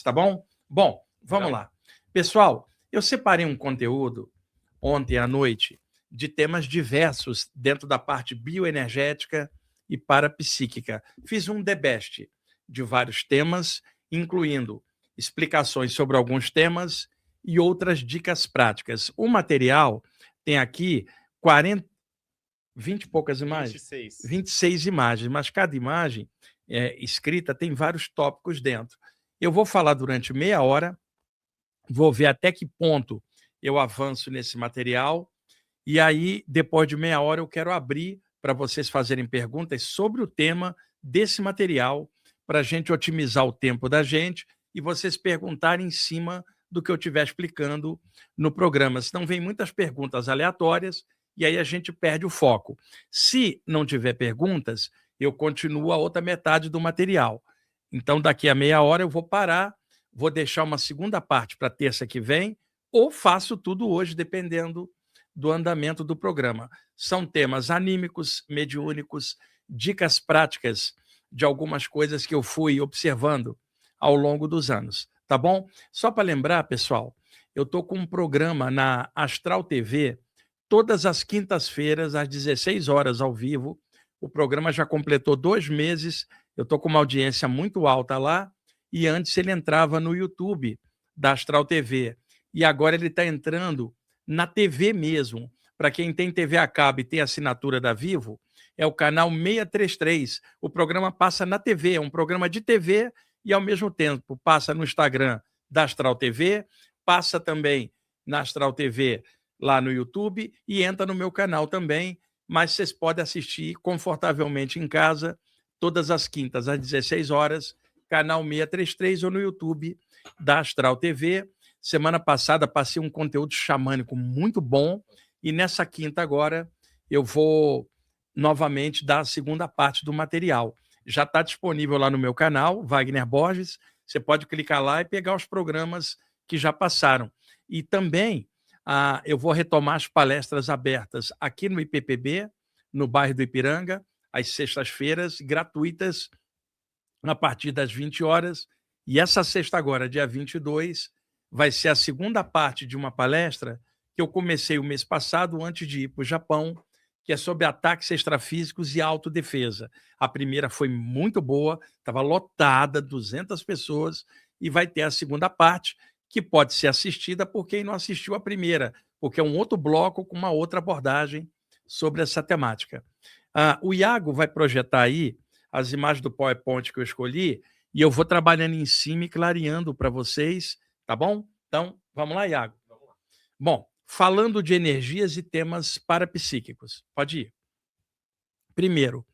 Tá bom? Bom, vamos Legal. lá. Pessoal, eu separei um conteúdo ontem à noite de temas diversos dentro da parte bioenergética e parapsíquica. Fiz um The Best de vários temas, incluindo explicações sobre alguns temas e outras dicas práticas. O material tem aqui 40, 20 e poucas imagens, 26. 26 imagens, mas cada imagem escrita tem vários tópicos dentro. Eu vou falar durante meia hora, vou ver até que ponto eu avanço nesse material, e aí, depois de meia hora, eu quero abrir para vocês fazerem perguntas sobre o tema desse material, para a gente otimizar o tempo da gente e vocês perguntarem em cima do que eu estiver explicando no programa. Senão, vem muitas perguntas aleatórias e aí a gente perde o foco. Se não tiver perguntas, eu continuo a outra metade do material. Então, daqui a meia hora, eu vou parar, vou deixar uma segunda parte para terça que vem, ou faço tudo hoje, dependendo do andamento do programa. São temas anímicos, mediúnicos, dicas práticas de algumas coisas que eu fui observando ao longo dos anos, tá bom? Só para lembrar, pessoal, eu estou com um programa na Astral TV todas as quintas-feiras, às 16 horas, ao vivo. O programa já completou 2 meses, eu estou com uma audiência muito alta lá, e antes ele entrava no YouTube da Astral TV, e agora ele está entrando na TV mesmo. Para quem tem TV a cabo e tem assinatura da Vivo, é o canal 633. O programa passa na TV, é um programa de TV e, ao mesmo tempo, passa no Instagram da Astral TV, passa também na Astral TV lá no YouTube e entra no meu canal também, mas vocês podem assistir confortavelmente em casa todas as quintas às 16 horas, canal 633 ou no YouTube da Astral TV. Semana passada passei um conteúdo xamânico muito bom e nessa quinta agora eu vou novamente dar a segunda parte do material. Já está disponível lá no meu canal, Wagner Borges. Você pode clicar lá e pegar os programas que já passaram. E também eu vou retomar as palestras abertas aqui no IPPB, no bairro do Ipiranga, às sextas-feiras, gratuitas, a partir das 20 horas. E essa sexta agora, dia 22, vai ser a segunda parte de uma palestra que eu comecei o mês passado, antes de ir para o Japão, que é sobre ataques extrafísicos e autodefesa. A primeira foi muito boa, estava lotada, 200 pessoas, e vai ter a segunda parte, que pode ser assistida por quem não assistiu a primeira, porque é um outro bloco com uma outra abordagem sobre essa temática. O Iago vai projetar aí as imagens do PowerPoint que eu escolhi, e eu vou trabalhando em cima e clareando para vocês, tá bom? Então, vamos lá, Iago. Bom, falando de energias e temas parapsíquicos, pode ir. Primeiro,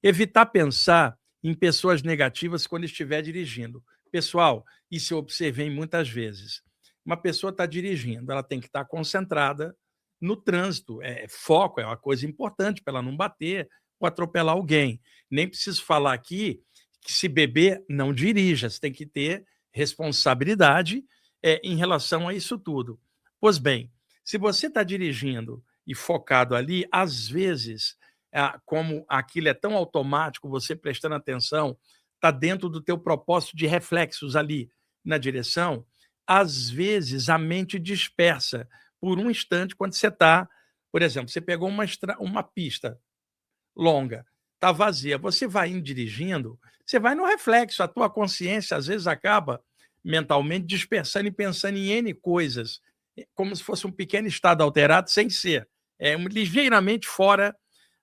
evitar pensar em pessoas negativas quando estiver dirigindo. Pessoal, isso eu observei muitas vezes. Uma pessoa está dirigindo, ela tem que estar concentrada no trânsito. Foco é uma coisa importante para ela não bater ou atropelar alguém. Nem preciso falar aqui que se beber, não dirija. Você tem que ter responsabilidade em relação a isso tudo. Pois bem, se você está dirigindo e focado ali, às vezes, como aquilo é tão automático, você prestando atenção, está dentro do teu propósito de reflexos ali na direção, às vezes a mente dispersa por um instante quando você está, por exemplo, você pegou uma pista longa, está vazia, você vai indo dirigindo, você vai no reflexo, a tua consciência às vezes acaba mentalmente dispersando e pensando em N coisas, como se fosse um pequeno estado alterado, sem ser. Ligeiramente fora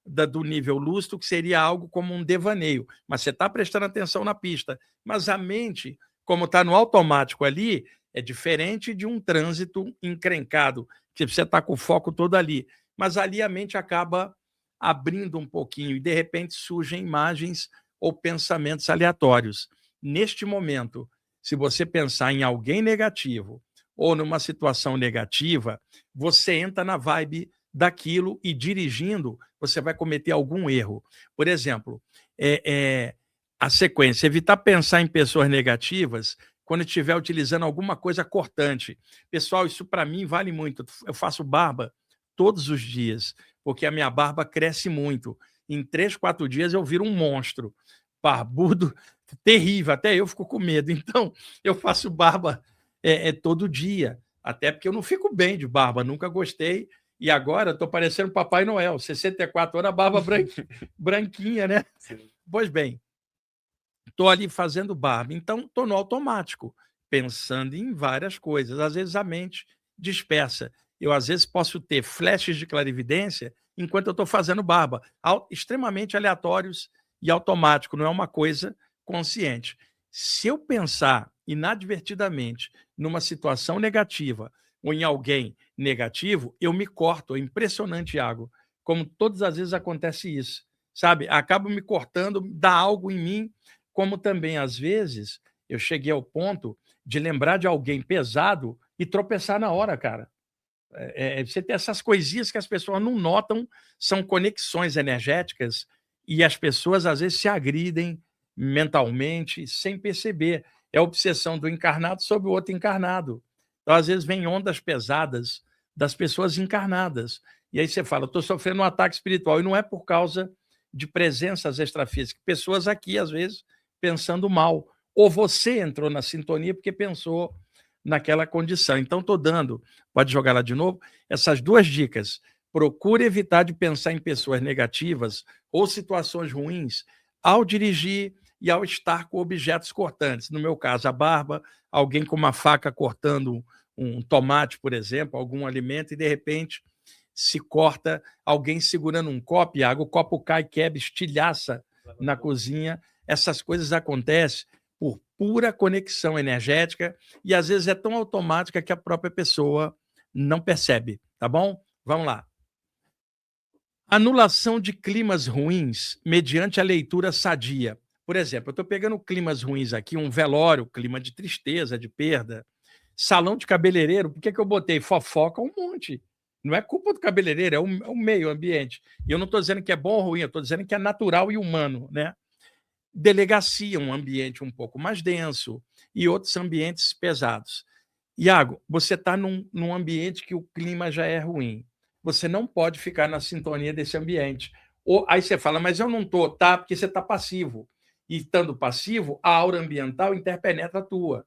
do nível lúcido, que seria algo como um devaneio. Mas você está prestando atenção na pista. Mas a mente, como está no automático ali, é diferente de um trânsito encrencado, que você está com o foco todo ali. Mas ali a mente acaba abrindo um pouquinho e, de repente, surgem imagens ou pensamentos aleatórios. Neste momento, se você pensar em alguém negativo ou numa situação negativa, você entra na vibe daquilo e, dirigindo, você vai cometer algum erro. Por exemplo, a sequência, evitar pensar em pessoas negativas quando estiver utilizando alguma coisa cortante. Pessoal, isso para mim vale muito. Eu faço barba todos os dias, porque a minha barba cresce muito. Em 3, 4 dias eu viro um monstro, barbudo, terrível, até eu fico com medo. Então, eu faço barba todo dia, até porque eu não fico bem de barba, nunca gostei. E agora estou parecendo Papai Noel, 64 anos, a barba branquinha, né? Sim. Pois bem, estou ali fazendo barba, então estou no automático, pensando em várias coisas. Às vezes a mente dispersa. Eu, às vezes, posso ter flashes de clarividência enquanto eu estou fazendo barba, extremamente aleatórios e automático, não é uma coisa consciente. Se eu pensar inadvertidamente numa situação negativa ou em alguém negativo, eu me corto. É impressionante, Iago, como todas as vezes acontece isso, sabe? Acabo me cortando, dá algo em mim, como também, às vezes, eu cheguei ao ponto de lembrar de alguém pesado e tropeçar na hora, cara. Você tem essas coisinhas que as pessoas não notam, são conexões energéticas, e as pessoas, às vezes, se agridem mentalmente sem perceber. É a obsessão do encarnado sobre o outro encarnado. Então, às vezes, vem ondas pesadas das pessoas encarnadas. E aí você fala, estou sofrendo um ataque espiritual, e não é por causa de presenças extrafísicas. Pessoas aqui, às vezes, pensando mal. Ou você entrou na sintonia porque pensou naquela condição. Então, estou dando, pode jogar lá de novo, essas 2 dicas. Procure evitar de pensar em pessoas negativas ou situações ruins ao dirigir e ao estar com objetos cortantes. No meu caso, a barba, alguém com uma faca cortando um tomate, por exemplo, algum alimento, e de repente se corta, alguém segurando um copo, e o copo cai, quebra, estilhaça na cozinha. Essas coisas acontecem por pura conexão energética e às vezes é tão automática que a própria pessoa não percebe, tá bom? Vamos lá. Anulação de climas ruins mediante a leitura sadia. Por exemplo, eu estou pegando climas ruins aqui, um velório, clima de tristeza, de perda. Salão de cabeleireiro, por que eu botei fofoca? Um monte. Não é culpa do cabeleireiro, é o meio ambiente. E eu não estou dizendo que é bom ou ruim, eu estou dizendo que é natural e humano, né? Delegacia, um ambiente um pouco mais denso, e outros ambientes pesados. Iago, você está num ambiente que o clima já é ruim. Você não pode ficar na sintonia desse ambiente. Ou, aí você fala, mas eu não estou, tá? Porque você está passivo. E estando passivo, a aura ambiental interpenetra a tua.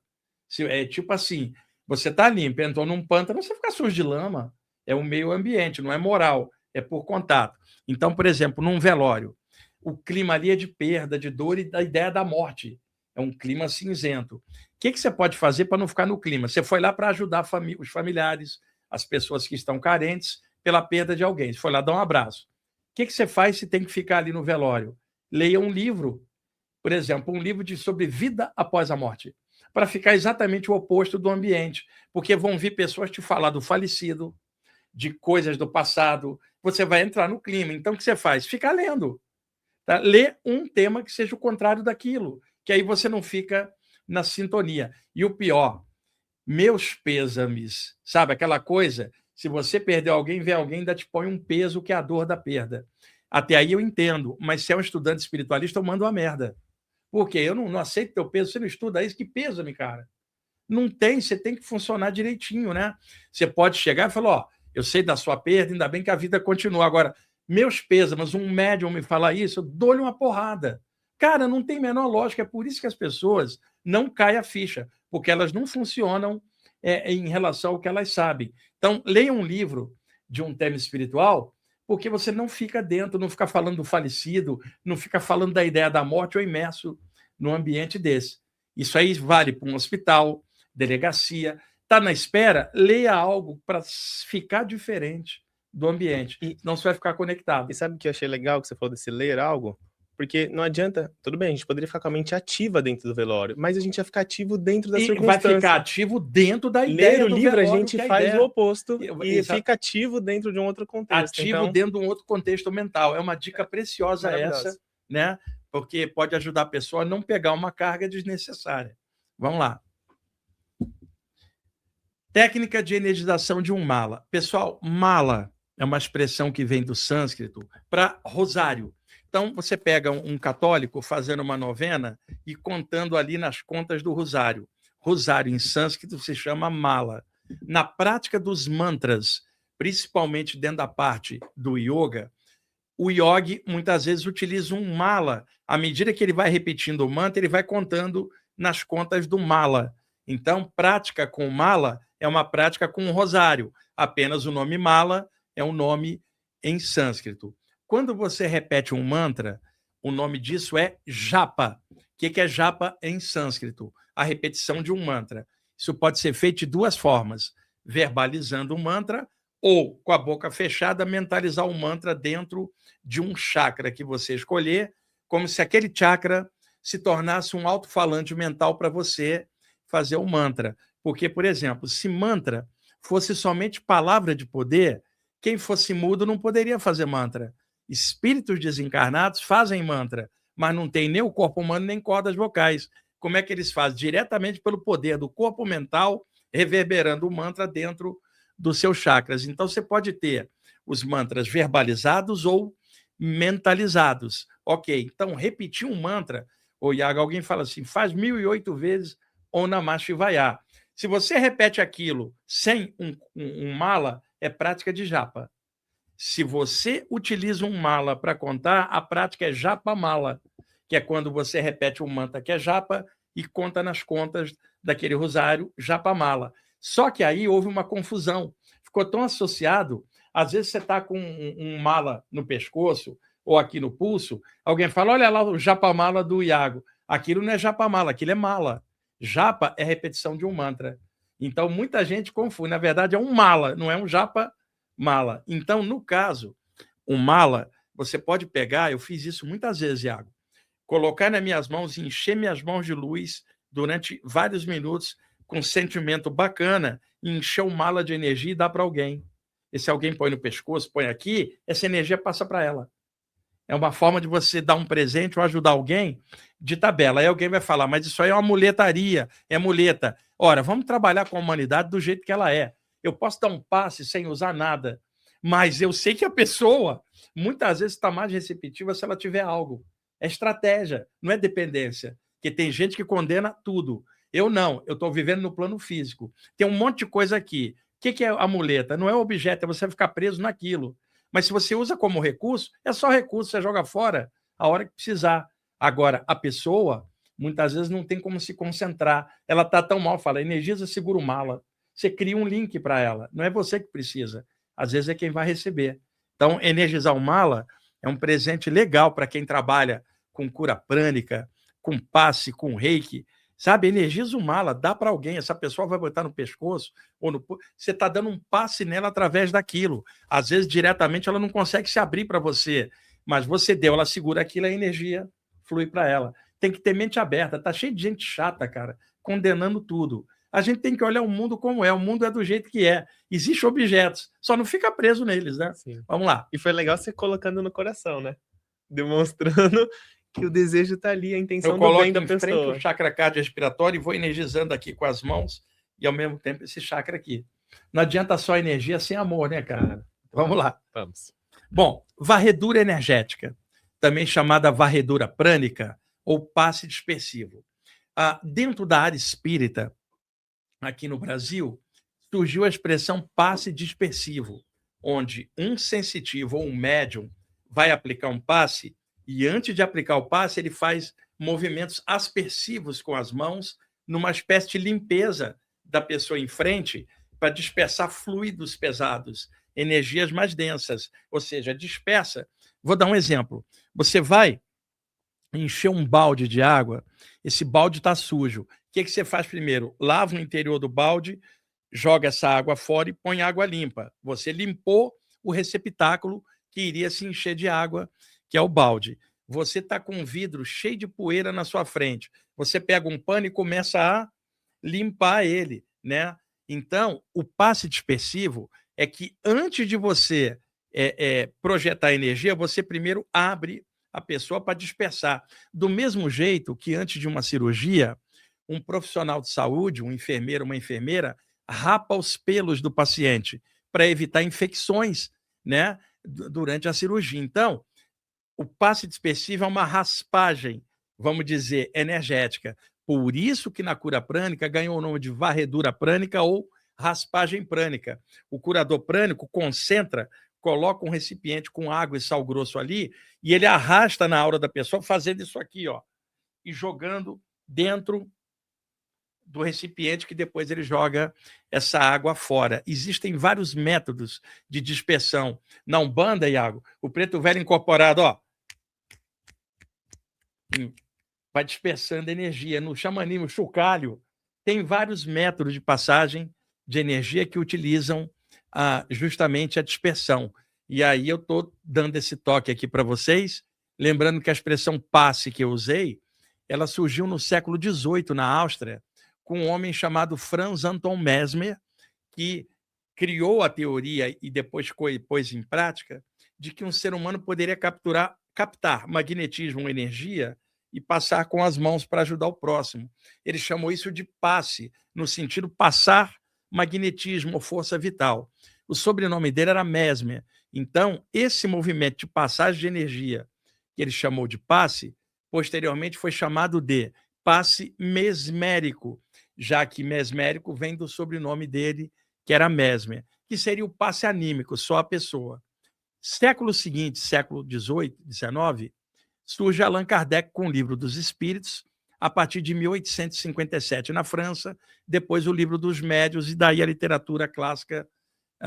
É tipo assim, você está limpo, entrou num pântano, você fica sujo de lama. É o meio ambiente, não é moral, é por contato. Então, por exemplo, num velório, o clima ali é de perda, de dor e da ideia da morte. É um clima cinzento. O que você pode fazer para não ficar no clima? Você foi lá para ajudar os familiares, as pessoas que estão carentes pela perda de alguém. Você foi lá dar um abraço. O que você faz se tem que ficar ali no velório? Leia um livro, por exemplo, um livro sobre vida após a morte, para ficar exatamente o oposto do ambiente, porque vão vir pessoas te falar do falecido, de coisas do passado, você vai entrar no clima. Então, o que você faz? Fica lendo. Tá? Lê um tema que seja o contrário daquilo, que aí você não fica na sintonia. E o pior, meus pêsames, sabe aquela coisa? Se você perdeu alguém, vê alguém, ainda te põe um peso que é a dor da perda. Até aí eu entendo, mas se é um estudante espiritualista, eu mando uma merda. Por quê? Eu não aceito teu peso, você não estuda isso, que pêsame, cara. Não tem, você tem que funcionar direitinho, né? Você pode chegar e falar, ó, eu sei da sua perda, ainda bem que a vida continua. Agora, meus pêsames, um médium me falar isso, eu dou-lhe uma porrada. Cara, não tem menor lógica, é por isso que as pessoas não caem a ficha, porque elas não funcionam em relação ao que elas sabem. Então, leia um livro de um tema espiritual, porque você não fica dentro, não fica falando do falecido, não fica falando da ideia da morte ou imerso num ambiente desse. Isso aí vale para um hospital, delegacia. Está na espera? Leia algo para ficar diferente do ambiente, senão você vai ficar conectado. E sabe o que eu achei legal que você falou desse ler algo? Porque não adianta, tudo bem, a gente poderia ficar com a mente ativa dentro do velório, mas a gente ia ficar ativo dentro da circunstância. Vai ficar ativo dentro da ideia Ler o do livro, velório, a gente faz o oposto e fica ativo dentro de um outro contexto. Ativo então, dentro de um outro contexto mental. É uma dica preciosa essa, né? Porque pode ajudar a pessoa a não pegar uma carga desnecessária. Vamos lá. Técnica de energização de um mala. Pessoal, mala é uma expressão que vem do sânscrito para rosário. Então, você pega um católico fazendo uma novena e contando ali nas contas do rosário. Rosário em sânscrito se chama mala. Na prática dos mantras, principalmente dentro da parte do yoga, O yogi muitas vezes utiliza um mala. À medida que ele vai repetindo o mantra, ele vai contando nas contas do mala. Então, prática com mala é uma prática com um rosário. Apenas o nome mala é um nome em sânscrito. Quando você repete um mantra, o nome disso é japa. O que é japa em sânscrito? A repetição de um mantra. Isso pode ser feito de duas formas: verbalizando o mantra ou, com a boca fechada, mentalizar o mantra dentro de um chakra que você escolher, como se aquele chakra se tornasse um alto-falante mental para você fazer o mantra. Porque, por exemplo, se mantra fosse somente palavra de poder, quem fosse mudo não poderia fazer mantra. Espíritos desencarnados fazem mantra, mas não tem nem o corpo humano nem cordas vocais. Como é que eles fazem? Diretamente pelo poder do corpo mental, reverberando o mantra dentro dos seus chakras. Então, você pode ter os mantras verbalizados ou mentalizados. Ok, então, repetir um mantra, ou Iago, alguém fala assim, faz 1008 vezes Om Namah Shivaya. Se você repete aquilo sem um mala, é prática de japa. Se você utiliza um mala para contar, a prática é japa mala, que é quando você repete um mantra que é japa e conta nas contas daquele rosário japa mala. Só que aí houve uma confusão. Ficou tão associado, às vezes você está com um mala no pescoço ou aqui no pulso, alguém fala, olha lá o japa mala do Iago. Aquilo não é japa mala, aquilo é mala. Japa é repetição de um mantra. Então, muita gente confunde. Na verdade, é um mala, não é um japa mala. Então, no caso, o mala, você pode pegar, eu fiz isso muitas vezes, Iago, colocar nas minhas mãos e encher minhas mãos de luz durante vários minutos com um sentimento bacana e encher o mala de energia e dar para alguém. Esse alguém põe no pescoço, põe aqui, essa energia passa para ela. É uma forma de você dar um presente ou ajudar alguém de tabela. Aí alguém vai falar, mas isso aí é uma muletaria, é muleta. Ora, vamos trabalhar com a humanidade do jeito que ela é. Eu posso dar um passe sem usar nada, mas eu sei que a pessoa muitas vezes está mais receptiva se ela tiver algo. É estratégia, não é dependência. Porque tem gente que condena tudo. Eu não, eu estou vivendo no plano físico. Tem um monte de coisa aqui. O que é a muleta? Não é o objeto, é você ficar preso naquilo. Mas se você usa como recurso, é só recurso, você joga fora a hora que precisar. Agora, a pessoa, muitas vezes, não tem como se concentrar. Ela está tão mal, fala, energiza, segura o mala. Você cria um link para ela. Não é você que precisa. Às vezes é quem vai receber. Então, energizar o mala é um presente legal para quem trabalha com cura prânica, com passe, com reiki. Sabe, energiza o mala, dá para alguém, essa pessoa vai botar no pescoço, ou no... você está dando um passe nela através daquilo. Às vezes, diretamente, ela não consegue se abrir para você, mas você deu, ela segura aquilo, a energia flui para ela. Tem que ter mente aberta, tá cheio de gente chata, cara, condenando tudo. A gente tem que olhar o mundo como é, o mundo é do jeito que é. Existem objetos, só não fica preso neles, né? Sim. Vamos lá. E foi legal você colocando no coração, né? Demonstrando que o desejo está ali, a intenção do bem da pessoa. Eu coloco em frente o chakra cardiorrespiratório e vou energizando aqui com as mãos e, ao mesmo tempo, esse chakra aqui. Não adianta só energia sem amor, né, cara? Vamos lá. Vamos. Bom, varredura energética, também chamada varredura prânica ou passe dispersivo. Dentro da área espírita, aqui no Brasil, surgiu a expressão passe dispersivo, onde um sensitivo ou um médium vai aplicar um passe e, antes de aplicar o passe, ele faz movimentos aspersivos com as mãos, numa espécie de limpeza da pessoa em frente, para dispersar fluidos pesados, energias mais densas, ou seja, dispersa. Vou dar um exemplo. Você vai encher um balde de água, esse balde está sujo. O que você faz primeiro? Lava o interior do balde, joga essa água fora e põe água limpa. Você limpou o receptáculo que iria se encher de água, que é o balde. Você está com um vidro cheio de poeira na sua frente. Você pega um pano e começa a limpar ele, né? Então, o passe dispersivo é que antes de você projetar energia, você primeiro abre a pessoa para dispersar. Do mesmo jeito que antes de uma cirurgia, um profissional de saúde, um enfermeiro, uma enfermeira, rapa os pelos do paciente para evitar infecções, né, durante a cirurgia. Então, o passe dispersivo é uma raspagem, vamos dizer, energética. Por isso que na cura prânica ganhou o nome de varredura prânica ou raspagem prânica. O curador prânico concentra coloca um recipiente com água e sal grosso ali, e ele arrasta na aura da pessoa, fazendo isso aqui, ó, e jogando dentro do recipiente, que depois ele joga essa água fora. Existem vários métodos de dispersão. Na Umbanda, Iago, o preto velho incorporado, ó, vai dispersando energia. No xamanismo, chocalho, tem vários métodos de passagem de energia que utilizam justamente a dispersão. E aí eu estou dando esse toque aqui para vocês, lembrando que a expressão passe que eu usei, ela surgiu no século XVIII, na Áustria, com um homem chamado Franz Anton Mesmer, que criou a teoria e depois pôs em prática de que um ser humano poderia captar magnetismo ou energia e passar com as mãos para ajudar o próximo. Ele chamou isso de passe, no sentido passar magnetismo ou força vital. O sobrenome dele era Mesmer. Então, esse movimento de passagem de energia, que ele chamou de passe, posteriormente foi chamado de passe mesmérico, já que mesmérico vem do sobrenome dele, que era Mesmer, que seria o passe anímico, só a pessoa. Século seguinte, século XVIII, XIX, surge Allan Kardec com o Livro dos Espíritos, a partir de 1857 na França, depois o Livro dos Médiuns, e daí a literatura clássica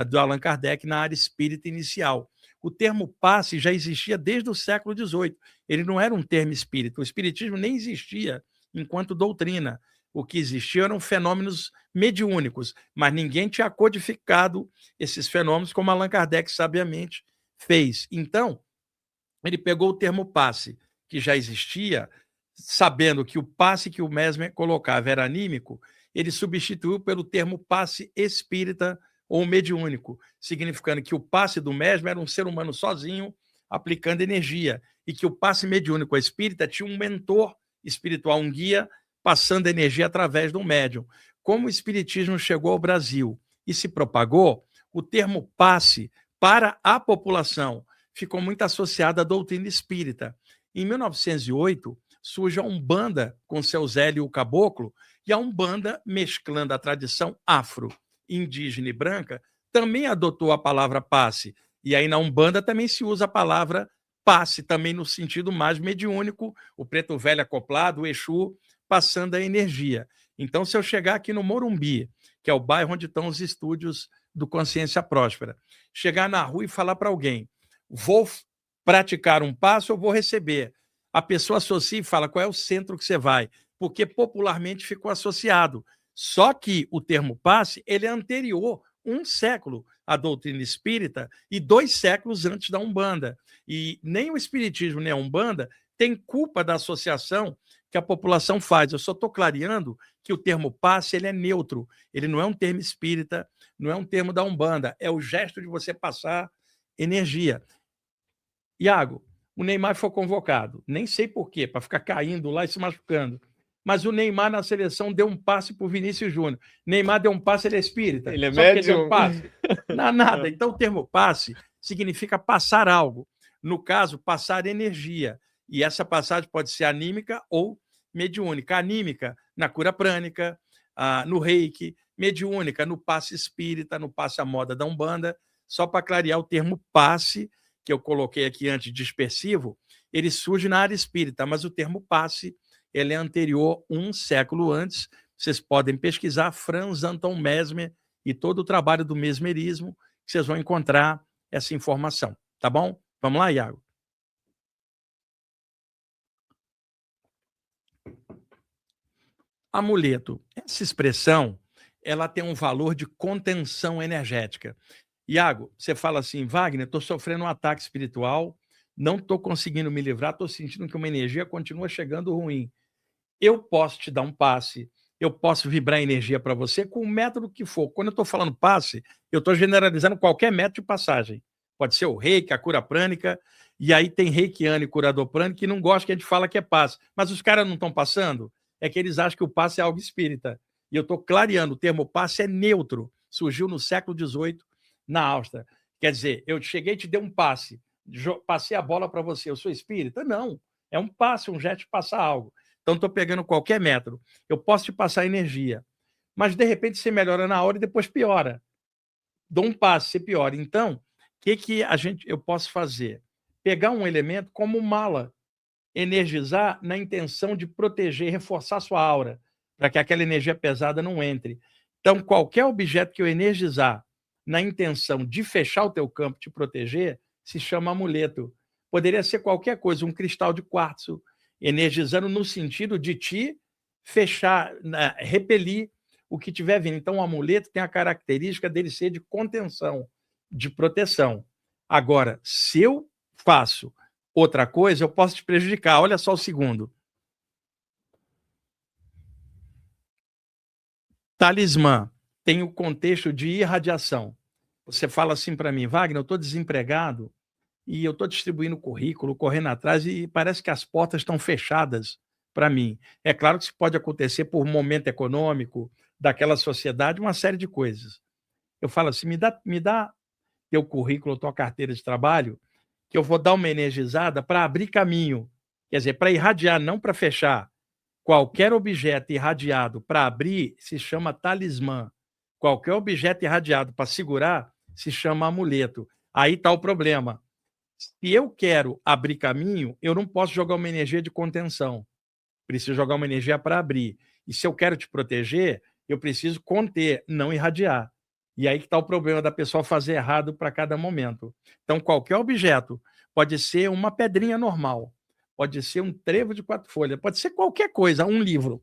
do Allan Kardec na área espírita inicial. O termo passe já existia desde o século XVIII. Ele não era um termo espírita. O espiritismo nem existia enquanto doutrina. O que existia eram fenômenos mediúnicos, mas ninguém tinha codificado esses fenômenos como Allan Kardec sabiamente fez. Então, ele pegou o termo passe, que já existia, sabendo que o passe que o Mesmer colocava era anímico, ele substituiu pelo termo passe espírita ou mediúnico, significando que o passe do Mesmer era um ser humano sozinho aplicando energia, e que o passe mediúnico espírita tinha um mentor espiritual, um guia, passando energia através de um médium. Como o espiritismo chegou ao Brasil e se propagou, o termo passe para a população ficou muito associado à doutrina espírita. Em 1908, surge a Umbanda com seu Zé e o Caboclo, e a Umbanda, mesclando a tradição afro, indígena e branca, também adotou a palavra passe. E aí na Umbanda também se usa a palavra passe, também no sentido mais mediúnico, o preto velho acoplado, o Exu, passando a energia. Então, se eu chegar aqui no Morumbi, que é o bairro onde estão os estúdios do Consciência Próspera, chegar na rua e falar para alguém, vou praticar um passe ou vou receber? A pessoa associa e fala qual é o centro que você vai, porque popularmente ficou associado. Só que o termo passe, ele é anterior, 1 século à doutrina espírita e 2 séculos antes da Umbanda. E nem o espiritismo nem a Umbanda tem culpa da associação que a população faz. Eu só estou clareando que o termo passe, ele é neutro, ele não é um termo espírita, não é um termo da Umbanda, é o gesto de você passar energia. Iago, o Neymar foi convocado, nem sei por quê, para ficar caindo lá e se machucando. Mas o Neymar na seleção deu um passe para o Vinícius Júnior. Neymar deu um passe, ele é espírita. Ele é só porque ele deu médium. um passe. Não, nada. Então, o termo passe significa passar algo. No caso, passar energia. E essa passagem pode ser anímica ou mediúnica. Anímica, na cura prânica, no reiki. Mediúnica, no passe espírita, no passe à moda da Umbanda. Só para clarear o termo passe, que eu coloquei aqui antes, dispersivo, ele surge na área espírita, mas o termo passe, ele é anterior 1 século antes. Vocês podem pesquisar Franz Anton Mesmer e todo o trabalho do mesmerismo, que vocês vão encontrar essa informação, tá bom? Vamos lá, Iago. Amuleto. Essa expressão, ela tem um valor de contenção energética. Iago, você fala assim, Wagner, estou sofrendo um ataque espiritual, não estou conseguindo me livrar, estou sentindo que uma energia continua chegando ruim. Eu posso te dar um passe, eu posso vibrar energia para você com o método que for. Quando eu estou falando passe, eu estou generalizando qualquer método de passagem. Pode ser o reiki, a cura prânica, e aí tem reikiano e curador prânico que não gosta que a gente fala que é passe. Mas os caras não estão passando? É que eles acham que o passe é algo espírita. E eu estou clareando, o termo passe é neutro. Surgiu no século XVIII, na Áustria. Quer dizer, eu cheguei e te dei um passe, passei a bola para você, eu sou espírita? Não, é um passe, um gesto de passar algo. Então, estou pegando qualquer método. Eu posso te passar energia, mas, de repente, você melhora na hora e depois piora. Dou um passe, você piora. Então, que eu posso fazer? Pegar um elemento como mala, energizar na intenção de proteger, reforçar sua aura, para que aquela energia pesada não entre. Então, qualquer objeto que eu energizar na intenção de fechar o teu campo, te proteger, se chama amuleto. Poderia ser qualquer coisa, um cristal de quartzo, energizando no sentido de te fechar, repelir o que tiver vindo. Então, o amuleto tem a característica dele ser de contenção, de proteção. Agora, se eu faço outra coisa, eu posso te prejudicar. Olha só o segundo. Talismã tem o contexto de irradiação. Você fala assim para mim, Wagner, eu estou desempregado e eu estou distribuindo currículo, correndo atrás e parece que as portas estão fechadas para mim. É claro que isso pode acontecer por um momento econômico daquela sociedade, uma série de coisas. Eu falo assim, me dá teu currículo, tua carteira de trabalho, que eu vou dar uma energizada para abrir caminho. Quer dizer, para irradiar, não para fechar. Qualquer objeto irradiado para abrir se chama talismã. Qualquer objeto irradiado para segurar se chama amuleto. Aí está o problema. Se eu quero abrir caminho, eu não posso jogar uma energia de contenção. Preciso jogar uma energia para abrir. E se eu quero te proteger, eu preciso conter, não irradiar. E aí que está o problema da pessoa fazer errado para cada momento. Então, qualquer objeto pode ser uma pedrinha normal, pode ser um trevo de 4 folhas, pode ser qualquer coisa, um livro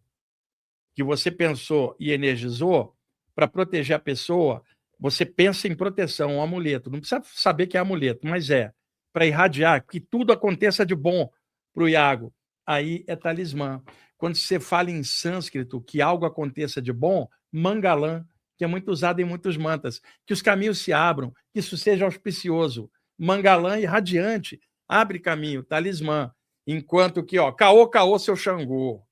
que você pensou e energizou para proteger a pessoa. Você pensa em proteção, um amuleto. Não precisa saber que é amuleto, mas é para irradiar, que tudo aconteça de bom para o Iago. Aí é talismã. Quando você fala em sânscrito que algo aconteça de bom, mangalã, que é muito usado em muitos mantras, que os caminhos se abram, que isso seja auspicioso. Mangalã e radiante, abre caminho, talismã. Enquanto que, caô, caô, seu Xangô.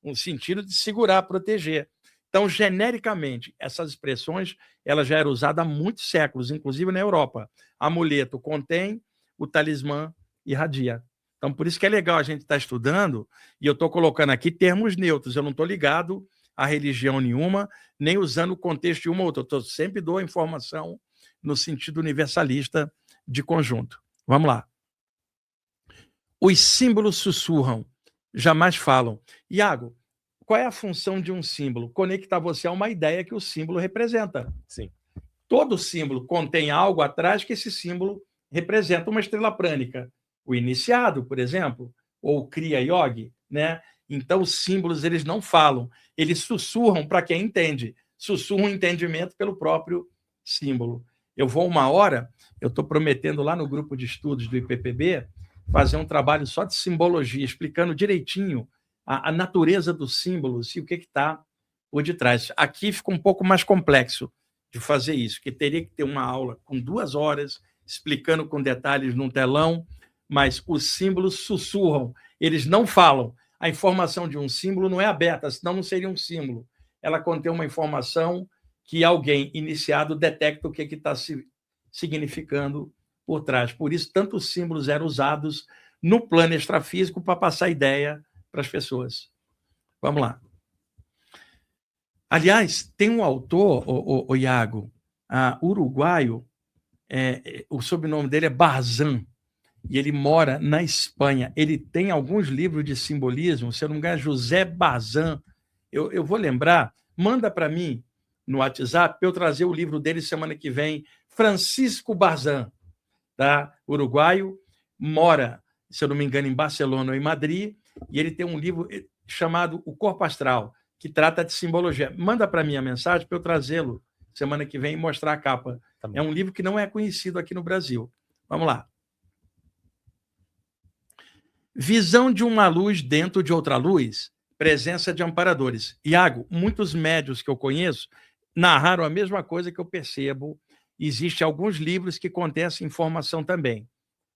Um sentido de segurar, proteger. Então, genericamente, essas expressões ela já era usada há muitos séculos, inclusive na Europa. Amuleto contém, o talismã irradia. Então, por isso que é legal a gente estar estudando, e eu estou colocando aqui termos neutros, eu não estou ligado a religião nenhuma, nem usando o contexto de uma ou outra, eu sempre dou a informação no sentido universalista de conjunto. Vamos lá. Os símbolos sussurram, jamais falam. Iago, qual é a função de um símbolo? Conectar você a uma ideia que o símbolo representa. Sim. Todo símbolo contém algo atrás que esse símbolo representa. Uma estrela prânica, o iniciado, por exemplo, ou o Kriya Yogi, né? Então, os símbolos, eles não falam, eles sussurram para quem entende, sussurram o entendimento pelo próprio símbolo. Eu vou uma hora, eu estou prometendo lá no grupo de estudos do IPPB, fazer um trabalho só de simbologia, explicando direitinho a natureza dos símbolos e o que está por detrás. Aqui fica um pouco mais complexo de fazer isso, que teria que ter uma aula com 2 horas, explicando com detalhes num telão, mas os símbolos sussurram, eles não falam. A informação de um símbolo não é aberta, senão não seria um símbolo. Ela contém uma informação que alguém iniciado detecta o que está significando por trás. Por isso, tantos símbolos eram usados no plano extrafísico para passar ideia para as pessoas. Vamos lá. Aliás, tem um autor, o Iago, uruguaio, o sobrenome dele é Barzan, e ele mora na Espanha. Ele tem alguns livros de simbolismo, se eu não me engano, José Barzan. Eu vou lembrar, manda para mim no WhatsApp para eu trazer o livro dele semana que vem, Francisco Barzan, tá? Uruguaio, mora, se eu não me engano, em Barcelona ou em Madrid, e ele tem um livro chamado O Corpo Astral, que trata de simbologia. Manda para mim a mensagem para eu trazê-lo semana que vem e mostrar a capa. Tá, é um livro que não é conhecido aqui no Brasil. Vamos lá. Visão de uma luz dentro de outra luz, presença de amparadores. Iago, muitos médios que eu conheço narraram a mesma coisa que eu percebo. Existem alguns livros que contêm essa informação também.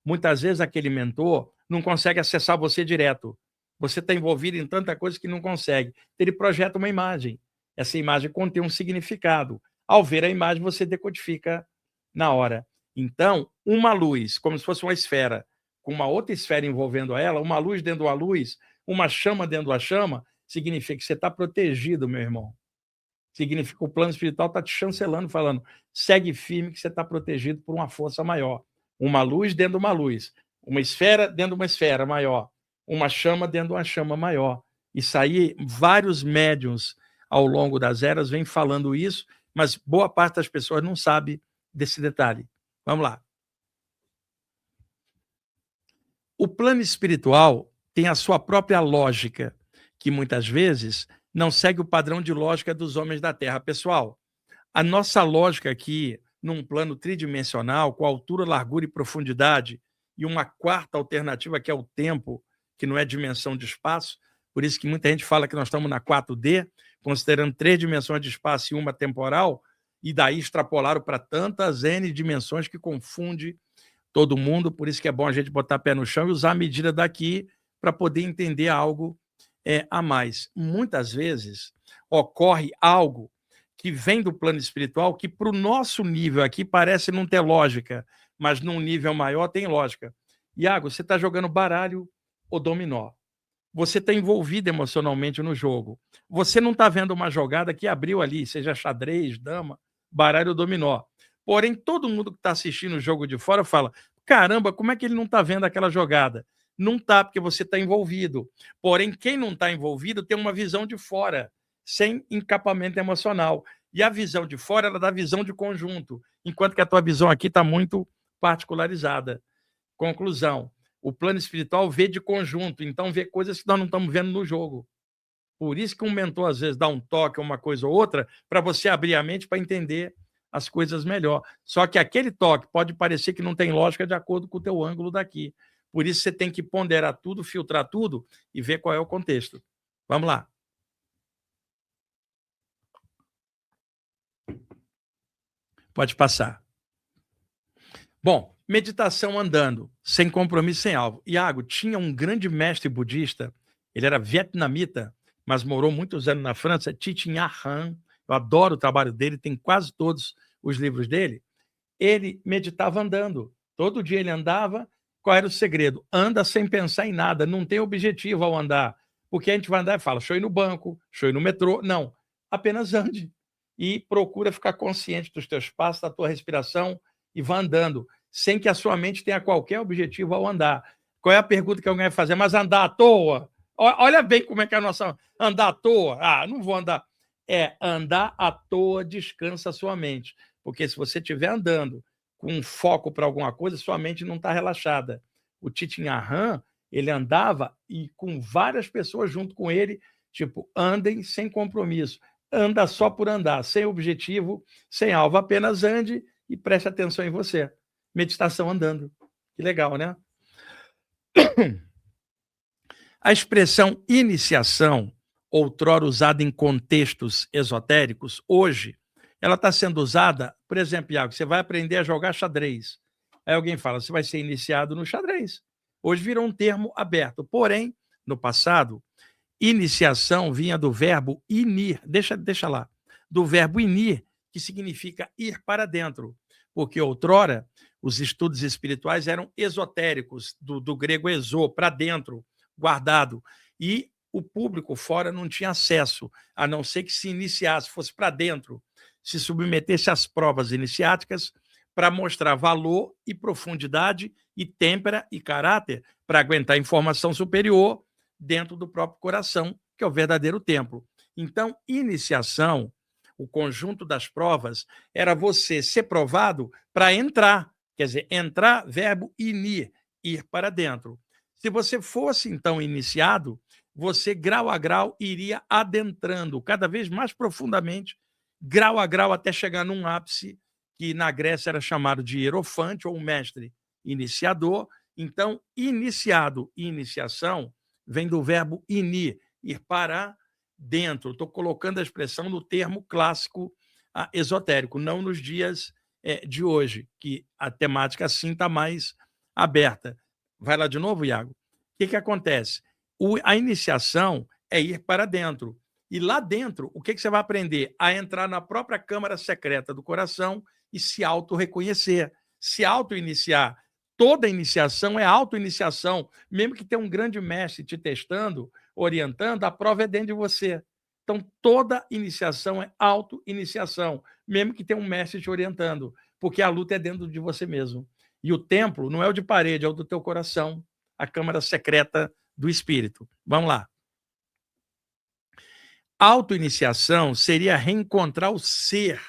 Muitas vezes aquele mentor não consegue acessar você direto. Você está envolvido em tanta coisa que não consegue. Ele projeta uma imagem. Essa imagem contém um significado. Ao ver a imagem, você decodifica na hora. Então, uma luz, como se fosse uma esfera, com uma outra esfera envolvendo ela, uma luz dentro da luz, uma chama dentro da chama, significa que você está protegido, meu irmão. Significa que o plano espiritual está te chancelando, falando, segue firme que você está protegido por uma força maior. Uma luz dentro de uma luz, uma esfera dentro de uma esfera maior, uma chama dentro de uma chama maior. Isso aí, vários médiuns ao longo das eras vêm falando isso, mas boa parte das pessoas não sabe desse detalhe. Vamos lá. O plano espiritual tem a sua própria lógica, que muitas vezes não segue o padrão de lógica dos homens da Terra. Pessoal, a nossa lógica aqui, num plano tridimensional, com altura, largura e profundidade, e uma quarta alternativa, que é o tempo, que não é dimensão de espaço, por isso que muita gente fala que nós estamos na 4D, considerando 3 dimensões de espaço e uma temporal, e daí extrapolaram para tantas N dimensões que confunde todo mundo, por isso que é bom a gente botar pé no chão e usar a medida daqui para poder entender algo a mais. Muitas vezes ocorre algo que vem do plano espiritual que para o nosso nível aqui parece não ter lógica, mas num nível maior tem lógica. Iago, você está jogando baralho ou dominó. Você está envolvido emocionalmente no jogo. Você não está vendo uma jogada que abriu ali, seja xadrez, dama, baralho ou dominó. Porém, todo mundo que está assistindo o jogo de fora fala, caramba, como é que ele não está vendo aquela jogada? Não está, porque você está envolvido. Porém, quem não está envolvido tem uma visão de fora, sem encapamento emocional. E a visão de fora, ela dá visão de conjunto, enquanto que a tua visão aqui está muito particularizada. Conclusão, o plano espiritual vê de conjunto, então vê coisas que nós não estamos vendo no jogo. Por isso que um mentor, às vezes, dá um toque, uma coisa ou outra, para você abrir a mente para entender as coisas melhor. Só que aquele toque pode parecer que não tem lógica de acordo com o teu ângulo daqui. Por isso você tem que ponderar tudo, filtrar tudo e ver qual é o contexto. Vamos lá. Pode passar. Bom, meditação andando, sem compromisso, sem alvo. Iago, tinha um grande mestre budista, ele era vietnamita, mas morou muitos anos na França, Thich Nhat Hanh. Eu adoro o trabalho dele, tem quase todos os livros dele. Ele meditava andando. Todo dia ele andava. Qual era o segredo? Anda sem pensar em nada, não tem objetivo ao andar. Porque a gente vai andar e fala, deixa eu ir no banco, deixa eu ir no metrô. Não, apenas ande. E procura ficar consciente dos teus passos, da tua respiração e vá andando, sem que a sua mente tenha qualquer objetivo ao andar. Qual é a pergunta que alguém vai fazer? Mas andar à toa? Olha bem como é que é a nossa... Andar à toa? Ah, não vou andar. Andar à toa descansa a sua mente. Porque se você estiver andando com um foco para alguma coisa, sua mente não está relaxada. O Thich Nhat Hanh, ele andava e com várias pessoas junto com ele, tipo, andem sem compromisso. Anda só por andar, sem objetivo, sem alvo. Apenas ande e preste atenção em você. Meditação andando. Que legal, né? A expressão iniciação, outrora usada em contextos esotéricos, hoje, ela está sendo usada, por exemplo, Iago, você vai aprender a jogar xadrez. Aí alguém fala, você vai ser iniciado no xadrez. Hoje virou um termo aberto. Porém, no passado, iniciação vinha do verbo inir, deixa lá, do verbo inir, que significa ir para dentro. Porque outrora, os estudos espirituais eram esotéricos, do grego exo, para dentro, guardado. E o público fora não tinha acesso, a não ser que se iniciasse, fosse para dentro, se submetesse às provas iniciáticas para mostrar valor e profundidade e têmpera e caráter para aguentar informação superior dentro do próprio coração, que é o verdadeiro templo. Então, iniciação, o conjunto das provas, era você ser provado para entrar. Quer dizer, entrar, verbo inir, ir para dentro. Se você fosse, então, iniciado, você, grau a grau, iria adentrando cada vez mais profundamente, grau a grau, até chegar num ápice que na Grécia era chamado de hierofante, ou mestre iniciador. Então, iniciado e iniciação vem do verbo inir, ir para dentro. Estou colocando a expressão no termo clássico esotérico, não nos dias de hoje, que a temática assim está mais aberta. Vai lá de novo, Iago? O que acontece? A iniciação é ir para dentro. E lá dentro, o que você vai aprender? A entrar na própria câmara secreta do coração e se auto-reconhecer, se auto-iniciar. Toda iniciação é auto-iniciação. Mesmo que tenha um grande mestre te testando, orientando, a prova é dentro de você. Então, toda iniciação é auto-iniciação, mesmo que tenha um mestre te orientando, porque a luta é dentro de você mesmo. E o templo não é o de parede, é o do teu coração, a câmara secreta do espírito. Vamos lá. Auto-iniciação seria reencontrar o ser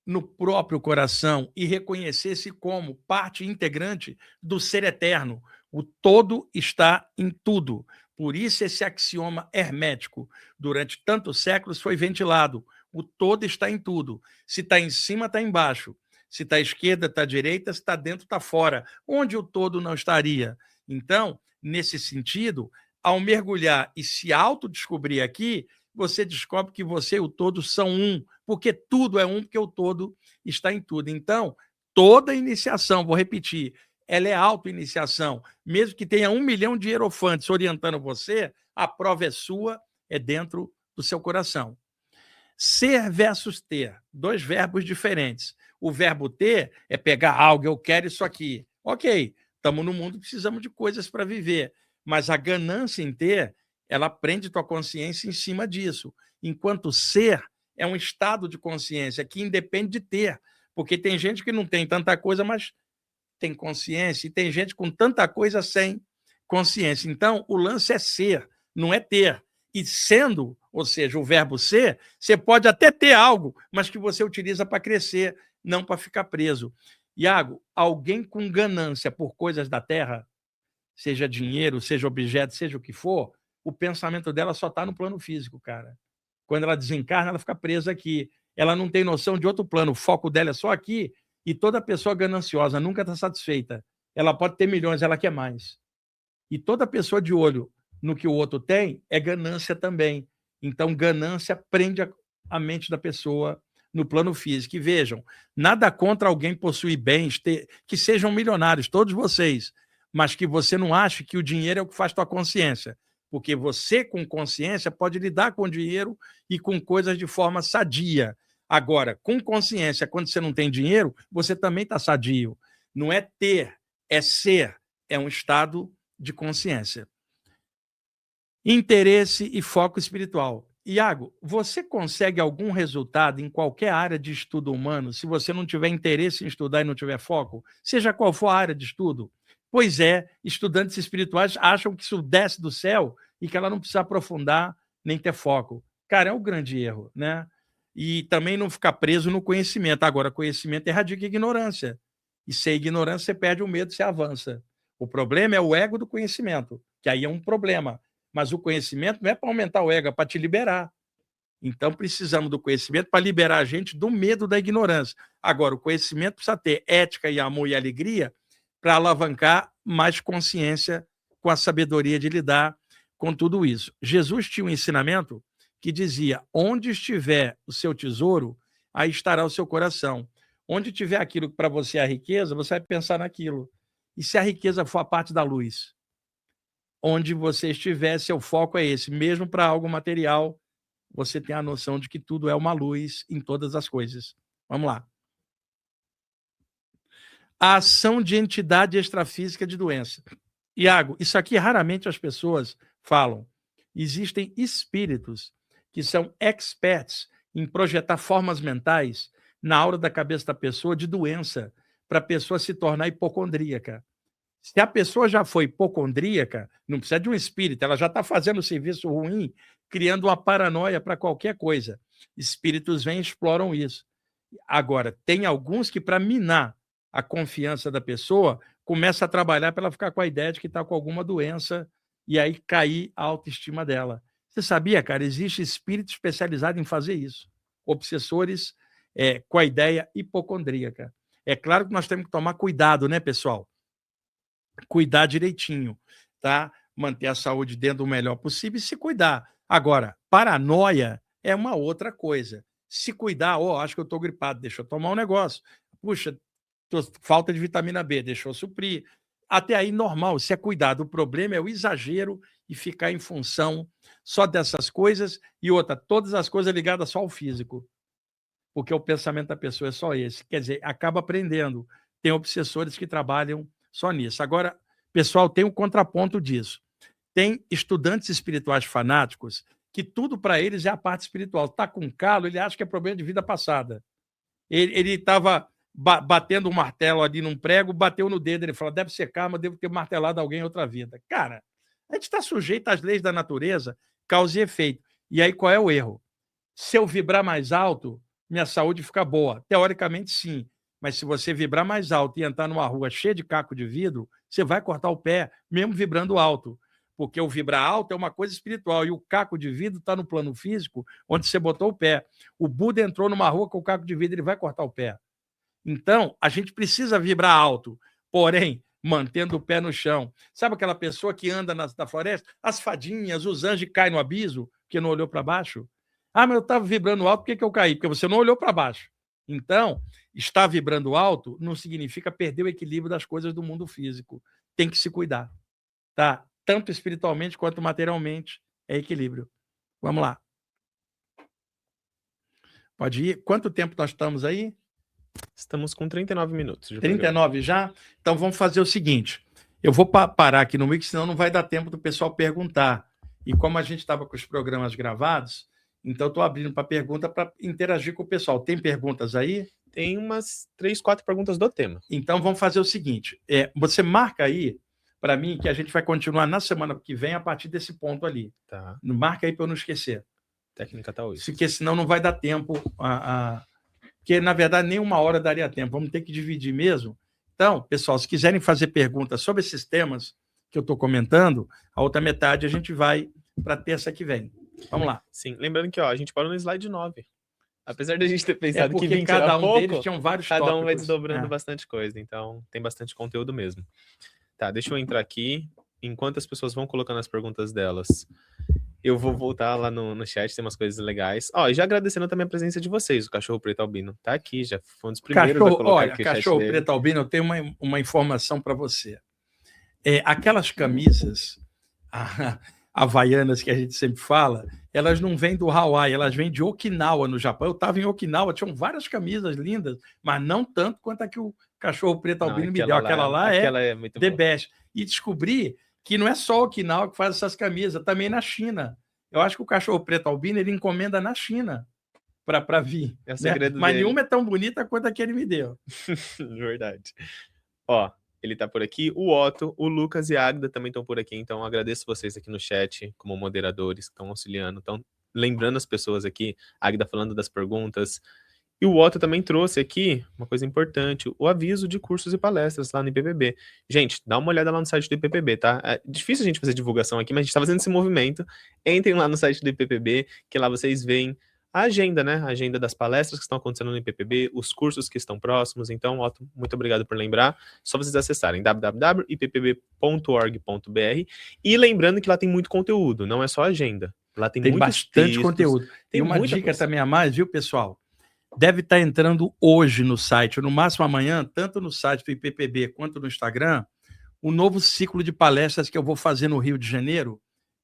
no próprio coração e reconhecer-se como parte integrante do ser eterno. O todo está em tudo. Por isso, esse axioma hermético, durante tantos séculos, foi ventilado. O todo está em tudo. Se está em cima, está embaixo. Se está à esquerda, está à direita. Se está dentro, está fora. Onde o todo não estaria? Então, nesse sentido, ao mergulhar e se autodescobrir aqui, você descobre que você e o todo são um, porque tudo é um, porque o todo está em tudo. Então, toda iniciação, vou repetir, ela é auto-iniciação. Mesmo que tenha 1 milhão de hierofantes orientando você, a prova é sua, é dentro do seu coração. Ser versus ter, 2 verbos diferentes. O verbo ter é pegar algo, eu quero isso aqui. Ok, estamos no mundo, precisamos de coisas para viver. Mas a ganância em ter, ela prende tua consciência em cima disso. Enquanto ser é um estado de consciência que independe de ter. Porque tem gente que não tem tanta coisa, mas tem consciência, e tem gente com tanta coisa sem consciência. Então, o lance é ser, não é ter. E sendo, ou seja, o verbo ser, você pode até ter algo, mas que você utiliza para crescer, não para ficar preso. Iago, alguém com ganância por coisas da terra, seja dinheiro, seja objeto, seja o que for, o pensamento dela só está no plano físico, cara. Quando ela desencarna, ela fica presa aqui. Ela não tem noção de outro plano, o foco dela é só aqui, e toda pessoa gananciosa nunca está satisfeita. Ela pode ter milhões, ela quer mais. E toda pessoa de olho no que o outro tem é ganância também. Então, ganância prende a mente da pessoa no plano físico. E vejam, nada contra alguém possuir bens, que sejam milionários, todos vocês, mas que você não ache que o dinheiro é o que faz tua consciência. Porque você, com consciência, pode lidar com o dinheiro e com coisas de forma sadia. Agora, com consciência, quando você não tem dinheiro, você também está sadio. Não é ter, é ser. É um estado de consciência. Interesse e foco espiritual. Iago, você consegue algum resultado em qualquer área de estudo humano se você não tiver interesse em estudar e não tiver foco? Seja qual for a área de estudo. Pois é, estudantes espirituais acham que isso desce do céu e que ela não precisa aprofundar nem ter foco. Cara, é um grande erro, né? E também não ficar preso no conhecimento. Agora, conhecimento erradica a ignorância. E sem ignorância, você perde o medo, você avança. O problema é o ego do conhecimento, que aí é um problema. Mas o conhecimento não é para aumentar o ego, é para te liberar. Então, precisamos do conhecimento para liberar a gente do medo da ignorância. Agora, o conhecimento precisa ter ética e amor e alegria para alavancar mais consciência com a sabedoria de lidar com tudo isso. Jesus tinha um ensinamento que dizia: onde estiver o seu tesouro, aí estará o seu coração. Onde tiver aquilo que para você é a riqueza, você vai pensar naquilo. E se a riqueza for a parte da luz? Onde você estiver, seu foco é esse. Mesmo para algo material, você tem a noção de que tudo é uma luz em todas as coisas. Vamos lá. A ação de entidade extrafísica de doença. Iago, isso aqui raramente as pessoas falam. Existem espíritos que são experts em projetar formas mentais na aura da cabeça da pessoa de doença para a pessoa se tornar hipocondríaca. Se a pessoa já foi hipocondríaca, não precisa de um espírito, ela já está fazendo um serviço ruim, criando uma paranoia para qualquer coisa. Espíritos vêm e exploram isso. Agora, tem alguns que, para minar a confiança da pessoa, começa a trabalhar para ela ficar com a ideia de que está com alguma doença e aí cair a autoestima dela. Você sabia, cara, existe espírito especializado em fazer isso. Obsessores com a ideia hipocondríaca. É claro que nós temos que tomar cuidado, né, pessoal? Cuidar direitinho, tá? Manter a saúde dentro do melhor possível e se cuidar. Agora, paranoia é uma outra coisa. Se cuidar, acho que eu estou gripado, deixa eu tomar um negócio. Puxa, falta de vitamina B, deixa eu suprir. Até aí, normal, isso é cuidado. O problema é o exagero e ficar em função só dessas coisas. E outra, todas as coisas ligadas só ao físico. Porque o pensamento da pessoa é só esse. Quer dizer, acaba aprendendo. Tem obsessores que trabalham só nisso. Agora, pessoal, tem um contraponto disso. Tem estudantes espirituais fanáticos que tudo para eles é a parte espiritual. Está com calo, ele acha que é problema de vida passada. Ele estava batendo um martelo ali num prego, bateu no dedo, ele falou, deve ser karma, devo ter martelado alguém em outra vida. Cara, a gente está sujeito às leis da natureza, causa e efeito. E aí qual é o erro? Se eu vibrar mais alto, minha saúde fica boa. Teoricamente, sim. Mas se você vibrar mais alto e entrar numa rua cheia de caco de vidro, você vai cortar o pé, mesmo vibrando alto. Porque o vibrar alto é uma coisa espiritual e o caco de vidro está no plano físico, onde você botou o pé. O Buda entrou numa rua com o caco de vidro, ele vai cortar o pé. Então, a gente precisa vibrar alto, porém, mantendo o pé no chão. Sabe aquela pessoa que anda na floresta? As fadinhas, os anjos caem no abismo, porque não olhou para baixo? Ah, mas eu estava vibrando alto, por que eu caí? Porque você não olhou para baixo. Então, estar vibrando alto não significa perder o equilíbrio das coisas do mundo físico. Tem que se cuidar, tá? Tanto espiritualmente quanto materialmente, é equilíbrio. Vamos lá. Pode ir? Quanto tempo nós estamos aí? Estamos com 39 minutos. 39 já? Então vamos fazer o seguinte. Eu vou parar aqui no mix, senão não vai dar tempo do pessoal perguntar. E como a gente estava com os programas gravados, então estou abrindo para pergunta para interagir com o pessoal. Tem perguntas aí? Tem umas 3, 4 perguntas do tema. Então vamos fazer o seguinte. Você marca aí para mim que a gente vai continuar na semana que vem a partir desse ponto ali. Tá. Marca aí para eu não esquecer. Técnica tá hoje. Porque senão não vai dar tempo porque, na verdade, nem uma hora daria tempo. Vamos ter que dividir mesmo. Então, pessoal, se quiserem fazer perguntas sobre esses temas que eu estou comentando, a outra metade a gente vai para terça que vem. Vamos lá. Sim, lembrando que a gente parou no slide 9. Apesar de a gente ter pensado que 20 cada era um pouco, deles tinha vários cada tópicos. um vai desdobrando bastante coisa. Então, tem bastante conteúdo mesmo. Tá, deixa eu entrar aqui. Enquanto as pessoas vão colocando as perguntas delas, eu vou voltar lá no chat, tem umas coisas legais. E já agradecendo também a presença de vocês, o Cachorro Preto Albino tá aqui, já foi um dos primeiros a colocar aqui o chat Cachorro dele. Preto Albino, eu tenho uma informação para você. Aquelas camisas havaianas que a gente sempre fala, elas não vêm do Hawaii, elas vêm de Okinawa, no Japão. Eu estava em Okinawa, tinham várias camisas lindas, mas não tanto quanto a que o Cachorro Preto Albino me deu. Aquela lá é muito the best. E descobri que não é só Okinawa que faz essas camisas, também na China. Eu acho que o Cachorro Preto Albino ele encomenda na China para vir. É o segredo Mas dele. nenhuma é tão bonita quanto a que ele me deu. Verdade. Ele tá por aqui, o Otto, o Lucas e a Agda também estão por aqui, então agradeço vocês aqui no chat, como moderadores que estão auxiliando, estão lembrando as pessoas aqui, a Agda falando das perguntas. E o Otto também trouxe aqui uma coisa importante, o aviso de cursos e palestras lá no IPPB. Gente, dá uma olhada lá no site do IPPB, tá? É difícil a gente fazer divulgação aqui, mas a gente tá fazendo esse movimento. Entrem lá no site do IPPB, que lá vocês veem a agenda, né? A agenda das palestras que estão acontecendo no IPPB, os cursos que estão próximos. Então, Otto, muito obrigado por lembrar. Só vocês acessarem www.ippb.org.br e lembrando que lá tem muito conteúdo, não é só agenda. Lá tem bastante textos, conteúdo. Tem uma dica também a mais, viu, pessoal? Deve estar entrando hoje no site, ou no máximo amanhã, tanto no site do IPPB quanto no Instagram, o novo ciclo de palestras que eu vou fazer no Rio de Janeiro,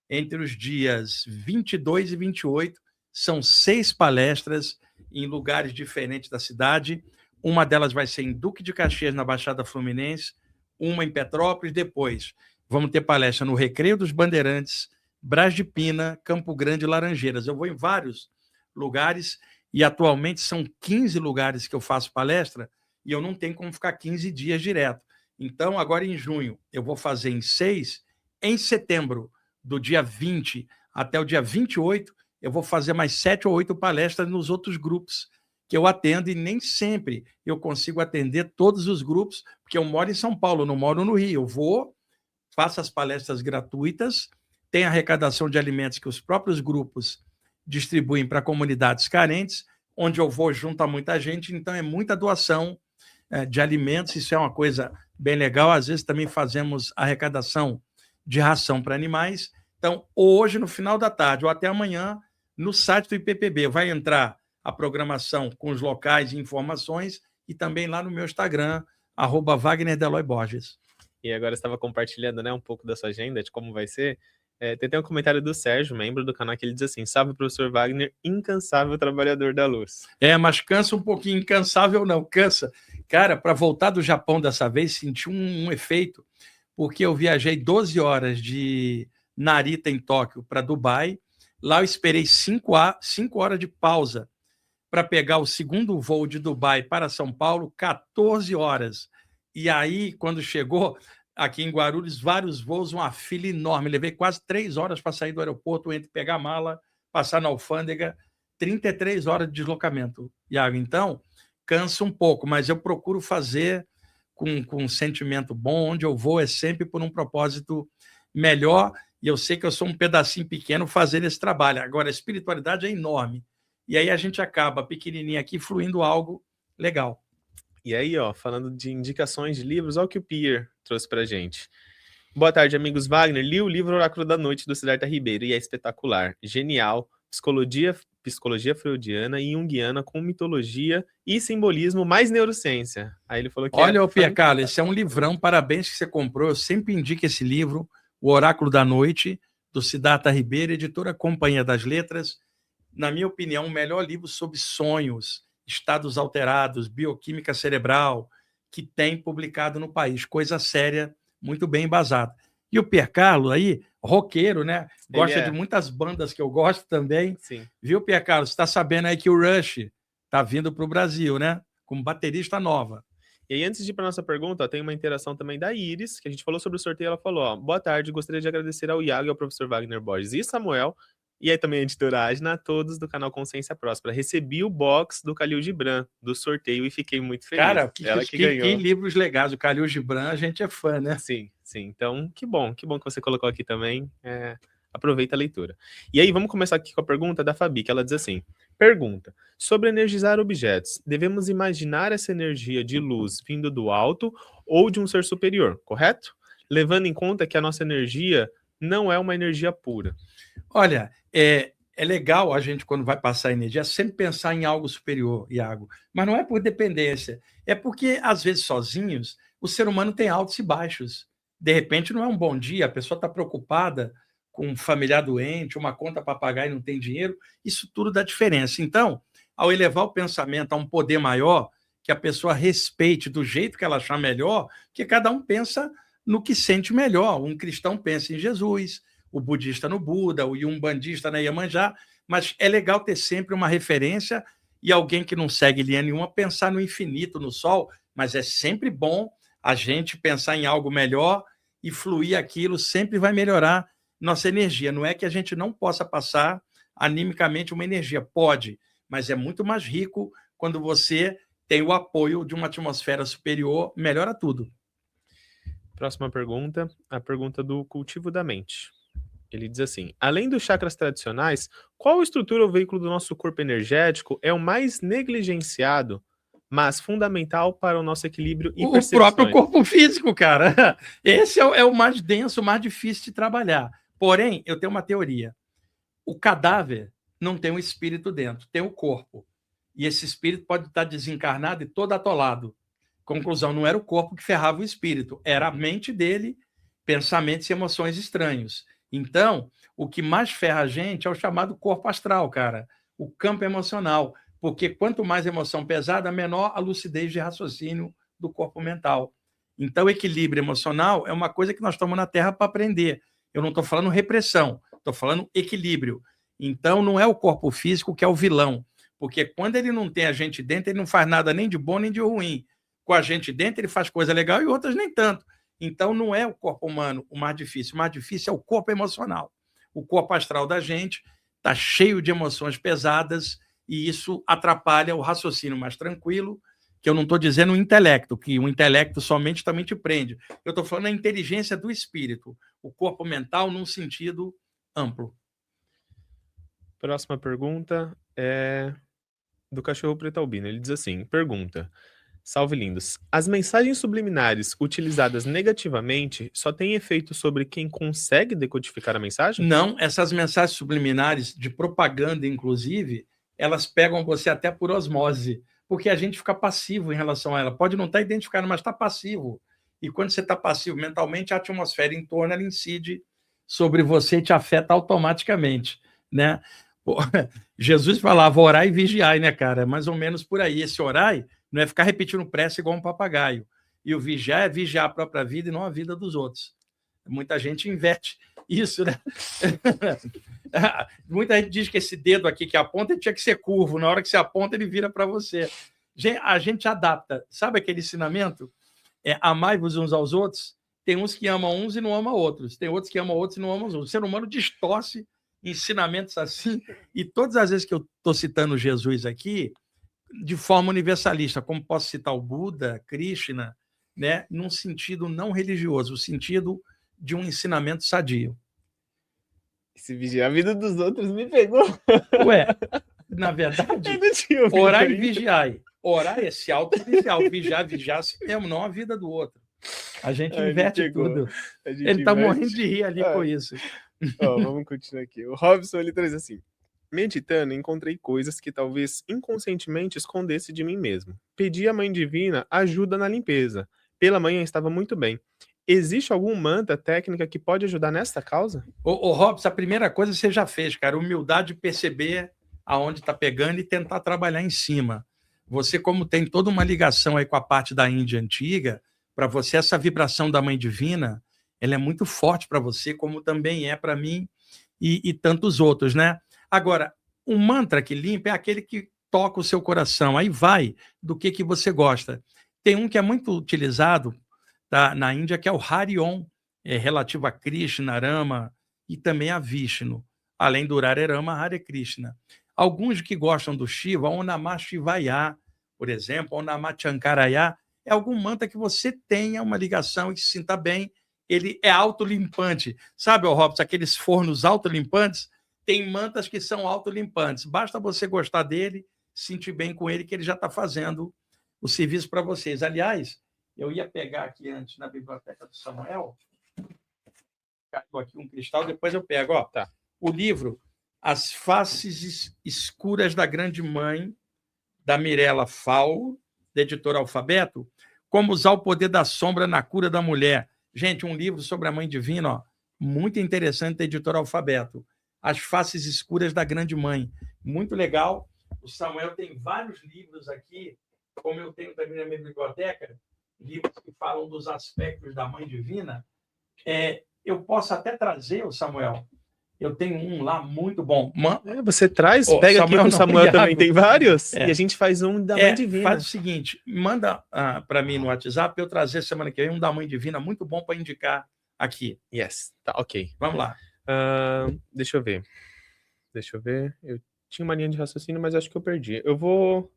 entre os dias 22 e 28. São 6 palestras em lugares diferentes da cidade. Uma delas vai ser em Duque de Caxias, na Baixada Fluminense, uma em Petrópolis. Depois vamos ter palestra no Recreio dos Bandeirantes, Brás de Pina, Campo Grande e Laranjeiras. Eu vou em vários lugares e atualmente são 15 lugares que eu faço palestra e eu não tenho como ficar 15 dias direto. Então, agora em junho, eu vou fazer em 6. Em setembro, do dia 20 até o dia 28, eu vou fazer mais 7 ou 8 palestras nos outros grupos que eu atendo e nem sempre eu consigo atender todos os grupos, porque eu moro em São Paulo, eu não moro no Rio. Eu vou, faço as palestras gratuitas, tem arrecadação de alimentos que os próprios grupos distribuem para comunidades carentes, onde eu vou junto a muita gente, então é muita doação de alimentos, isso é uma coisa bem legal. Às vezes também fazemos arrecadação de ração para animais. Então, hoje, no final da tarde ou até amanhã, no site do IPPB vai entrar a programação com os locais e informações e também lá no meu Instagram, @WagnerDeloy-Borges. E agora você estava compartilhando, né, um pouco da sua agenda, de como vai ser. Tem um comentário do Sérgio, membro do canal, que ele diz assim: salve, professor Wagner, incansável trabalhador da luz. Mas cansa um pouquinho, incansável não, cansa. Cara, para voltar do Japão dessa vez, senti um efeito, porque eu viajei 12 horas de Narita, em Tóquio, para Dubai. Lá eu esperei 5 horas de pausa para pegar o segundo voo de Dubai para São Paulo, 14 horas. E aí, quando chegou aqui em Guarulhos, vários voos, uma fila enorme. Levei quase 3 horas para sair do aeroporto, entre pegar a mala, passar na alfândega, 33 horas de deslocamento, Iago. Então, cansa um pouco, mas eu procuro fazer com um sentimento bom. Onde eu vou é sempre por um propósito melhor, e eu sei que eu sou um pedacinho pequeno fazendo esse trabalho. Agora, a espiritualidade é enorme, e aí a gente acaba pequenininho aqui fluindo algo legal. E aí, ó, falando de indicações de livros, olha o que o Pierre trouxe pra gente. Boa tarde, amigos. Wagner, li o livro Oráculo da Noite do Siddhartha Ribeiro e é espetacular, genial, psicologia freudiana e junguiana com mitologia e simbolismo mais neurociência. Aí ele falou que olha, o Pierre Carlos, esse é um livrão, parabéns que você comprou. Eu sempre indico esse livro, O Oráculo da Noite, do Siddhartha Ribeiro, editora Companhia das Letras. Na minha opinião, o melhor livro sobre sonhos, estados alterados, bioquímica cerebral, que tem publicado no país. Coisa séria, muito bem embasada. E o Pierre Carlos aí, roqueiro, né? Gosta de muitas bandas que eu gosto também. Sim. Viu, Pierre Carlos? Você está sabendo aí que o Rush está vindo para o Brasil, né? Como baterista nova. E aí, antes de ir para nossa pergunta, ó, tem uma interação também da Iris, que a gente falou sobre o sorteio. Ela falou: ó, boa tarde, gostaria de agradecer ao Iago e ao professor Wagner Borges e Samuel, e aí também a editora Agna, a todos do canal Consciência Próspera. Recebi o box do Khalil Gibran, do sorteio, e fiquei muito feliz. Cara, Ela que ganhou. Que livros legais. O Khalil Gibran, a gente é fã, né? Sim, sim. Então, que bom que você colocou aqui também. Aproveita a leitura. E aí, vamos começar aqui com a pergunta da Fabi, que ela diz assim: pergunta, sobre energizar objetos, devemos imaginar essa energia de luz vindo do alto ou de um ser superior, correto? Levando em conta que a nossa energia não é uma energia pura. Olha, é legal a gente, quando vai passar energia, sempre pensar em algo superior, Iago. Mas não é por dependência. É porque, às vezes, sozinhos, o ser humano tem altos e baixos. De repente, não é um bom dia, a pessoa está preocupada com um familiar doente, uma conta para pagar e não tem dinheiro. Isso tudo dá diferença. Então, ao elevar o pensamento a um poder maior, que a pessoa respeite do jeito que ela achar melhor, que cada um pensa no que sente melhor. Um cristão pensa em Jesus, o budista no Buda, o umbandista na Iemanjá, mas é legal ter sempre uma referência e alguém que não segue linha nenhuma pensar no infinito, no sol, mas é sempre bom a gente pensar em algo melhor e fluir aquilo, sempre vai melhorar nossa energia. Não é que a gente não possa passar animicamente uma energia, pode, mas é muito mais rico quando você tem o apoio de uma atmosfera superior, melhora tudo. Próxima pergunta, a pergunta do cultivo da mente. Ele diz assim: além dos chakras tradicionais, qual estrutura ou veículo do nosso corpo energético é o mais negligenciado, mas fundamental para o nosso equilíbrio e percepções? O próprio corpo físico, cara. Esse é o mais denso, o mais difícil de trabalhar. Porém, eu tenho uma teoria. O cadáver não tem um espírito dentro, tem o corpo. E esse espírito pode estar desencarnado e todo atolado. Conclusão, não era o corpo que ferrava o espírito, era a mente dele, pensamentos e emoções estranhos. Então, o que mais ferra a gente é o chamado corpo astral, cara, o campo emocional, porque quanto mais emoção pesada, menor a lucidez de raciocínio do corpo mental. Então, equilíbrio emocional é uma coisa que nós estamos na Terra para aprender. Eu não estou falando repressão, estou falando equilíbrio. Então, não é o corpo físico que é o vilão, porque quando ele não tem a gente dentro, ele não faz nada nem de bom nem de ruim. Com a gente dentro, ele faz coisa legal e outras nem tanto. Então, não é o corpo humano o mais difícil é o corpo emocional. O corpo astral da gente está cheio de emoções pesadas e isso atrapalha o raciocínio mais tranquilo, que eu não estou dizendo o intelecto, que o intelecto somente também te prende. Eu estou falando a inteligência do espírito, o corpo mental num sentido amplo. Próxima pergunta é do Cachorro Preto Albino. Ele diz assim, pergunta: salve lindos, as mensagens subliminares utilizadas negativamente só têm efeito sobre quem consegue decodificar a mensagem? Não, essas mensagens subliminares de propaganda, inclusive, elas pegam você até por osmose, porque a gente fica passivo em relação a ela. Pode não estar identificado, mas está passivo. E quando você está passivo mentalmente, a atmosfera em torno ela incide sobre você e te afeta automaticamente, né? Jesus falava orai e vigiai, né, cara? É mais ou menos por aí. Esse orai não é ficar repetindo prece igual um papagaio. E o vigiar é vigiar a própria vida e não a vida dos outros. Muita gente inverte Isso, né? Muita gente diz que esse dedo aqui que aponta tinha que ser curvo. Na hora que você aponta, ele vira para você. A gente adapta. Sabe aquele ensinamento? Amai-vos uns aos outros. Tem uns que amam uns e não amam outros. Tem outros que amam outros e não amam os outros. O ser humano distorce ensinamentos assim. E todas as vezes que eu estou citando Jesus aqui, de forma universalista, como posso citar o Buda, Krishna, né, num sentido não religioso, o sentido de um ensinamento sadio. Esse vigiar a vida dos outros me pegou. Ué, na verdade, orar e vigiar. Orar é se auto-vigiar, vigiar assim mesmo, não a vida do outro. A gente inverte tudo. Ele está morrendo de rir ali com isso. Vamos continuar aqui. O Robson, ele traz assim: meditando, encontrei coisas que talvez inconscientemente escondesse de mim mesmo. Pedi à Mãe Divina ajuda na limpeza. Pela manhã estava muito bem. Existe algum mantra, técnica que pode ajudar nessa causa? Ô Robson, a primeira coisa você já fez, cara. Humildade de perceber aonde está pegando e tentar trabalhar em cima. Você, como tem toda uma ligação aí com a parte da Índia antiga, para você essa vibração da Mãe Divina, ela é muito forte para você, como também é para mim e tantos outros, né? Agora, um mantra que limpa é aquele que toca o seu coração. Aí vai do que você gosta. Tem um que é muito utilizado na Índia, que é o Hari Om, relativo a Krishna, Rama e também a Vishnu, além do Hare Rama, Hare Krishna. Alguns que gostam do Shiva, Om Namah Shivaya, por exemplo, Om Namah Shankaraya, é algum mantra que você tenha uma ligação e se sinta bem. Ele é autolimpante. Sabe, Robson, aqueles fornos autolimpantes? Tem mantras que são autolimpantes. Basta você gostar dele, sentir bem com ele, que ele já está fazendo o serviço para vocês. Aliás, eu ia pegar aqui antes na biblioteca do Samuel, caiu aqui um cristal, depois eu pego. Tá. O livro As Faces Escuras da Grande Mãe, da Mirella Fal, da editora Alfabeto, Como Usar o Poder da Sombra na Cura da Mulher. Gente, um livro sobre a Mãe Divina, muito interessante, da editora Alfabeto. As Faces Escuras da Grande Mãe. Muito legal. O Samuel tem vários livros aqui, como eu tenho também na minha biblioteca, livros que falam dos aspectos da Mãe Divina. Eu posso até trazer, o Samuel, eu tenho um lá muito bom. Você traz, pega Samuel, aqui com o Samuel também, tem vários, e a gente faz um da Mãe Divina. Faz o seguinte, manda para mim no WhatsApp, eu trazer semana que vem um da Mãe Divina, muito bom para indicar aqui. Yes, tá, ok. Vamos lá. Deixa eu ver. Eu tinha uma linha de raciocínio, mas acho que eu perdi. Eu vou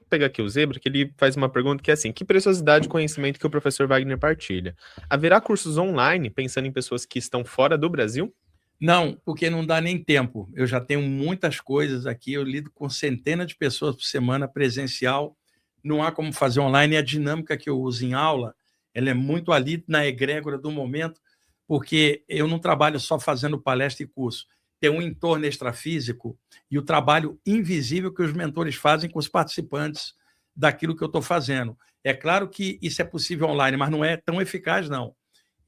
pegar aqui o Zebra, que ele faz uma pergunta que é assim: que preciosidade e conhecimento que o professor Wagner partilha? Haverá cursos online, pensando em pessoas que estão fora do Brasil? Não, porque não dá nem tempo. Eu já tenho muitas coisas aqui, eu lido com centenas de pessoas por semana presencial, não há como fazer online, e a dinâmica que eu uso em aula, ela é muito ali na egrégora do momento, porque eu não trabalho só fazendo palestra e curso. Tem um entorno extrafísico e o trabalho invisível que os mentores fazem com os participantes daquilo que eu estou fazendo. É claro que isso é possível online, mas não é tão eficaz, não.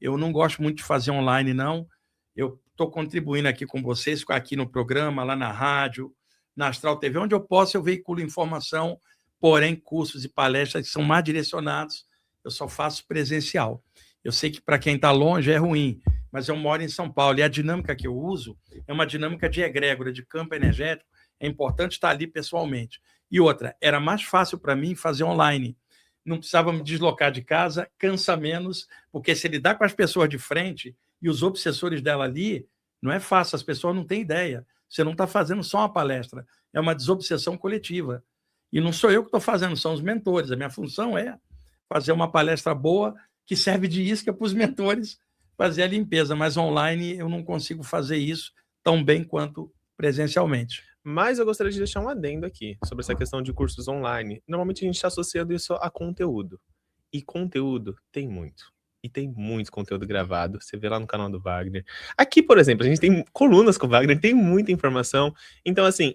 Eu não gosto muito de fazer online, não. Eu estou contribuindo aqui com vocês, aqui no programa, lá na rádio, na Astral TV, onde eu posso, eu veiculo informação, porém, cursos e palestras que são mais direcionados, eu só faço presencial. Eu sei que para quem está longe é ruim, mas eu moro em São Paulo e a dinâmica que eu uso é uma dinâmica de egrégora, de campo energético. É importante estar ali pessoalmente. E outra, era mais fácil para mim fazer online. Não precisava me deslocar de casa, cansa menos, porque se lidar com as pessoas de frente e os obsessores dela ali, não é fácil, as pessoas não têm ideia. Você não está fazendo só uma palestra, é uma desobsessão coletiva. E não sou eu que estou fazendo, são os mentores. A minha função é fazer uma palestra boa que serve de isca para os mentores fazer a limpeza, mas online eu não consigo fazer isso tão bem quanto presencialmente. Mas eu gostaria de deixar um adendo aqui sobre essa questão de cursos online. Normalmente a gente está associando isso a conteúdo. E conteúdo tem muito. E tem muito conteúdo gravado. Você vê lá no canal do Wagner. Aqui, por exemplo, a gente tem colunas com o Wagner, tem muita informação. Então, assim,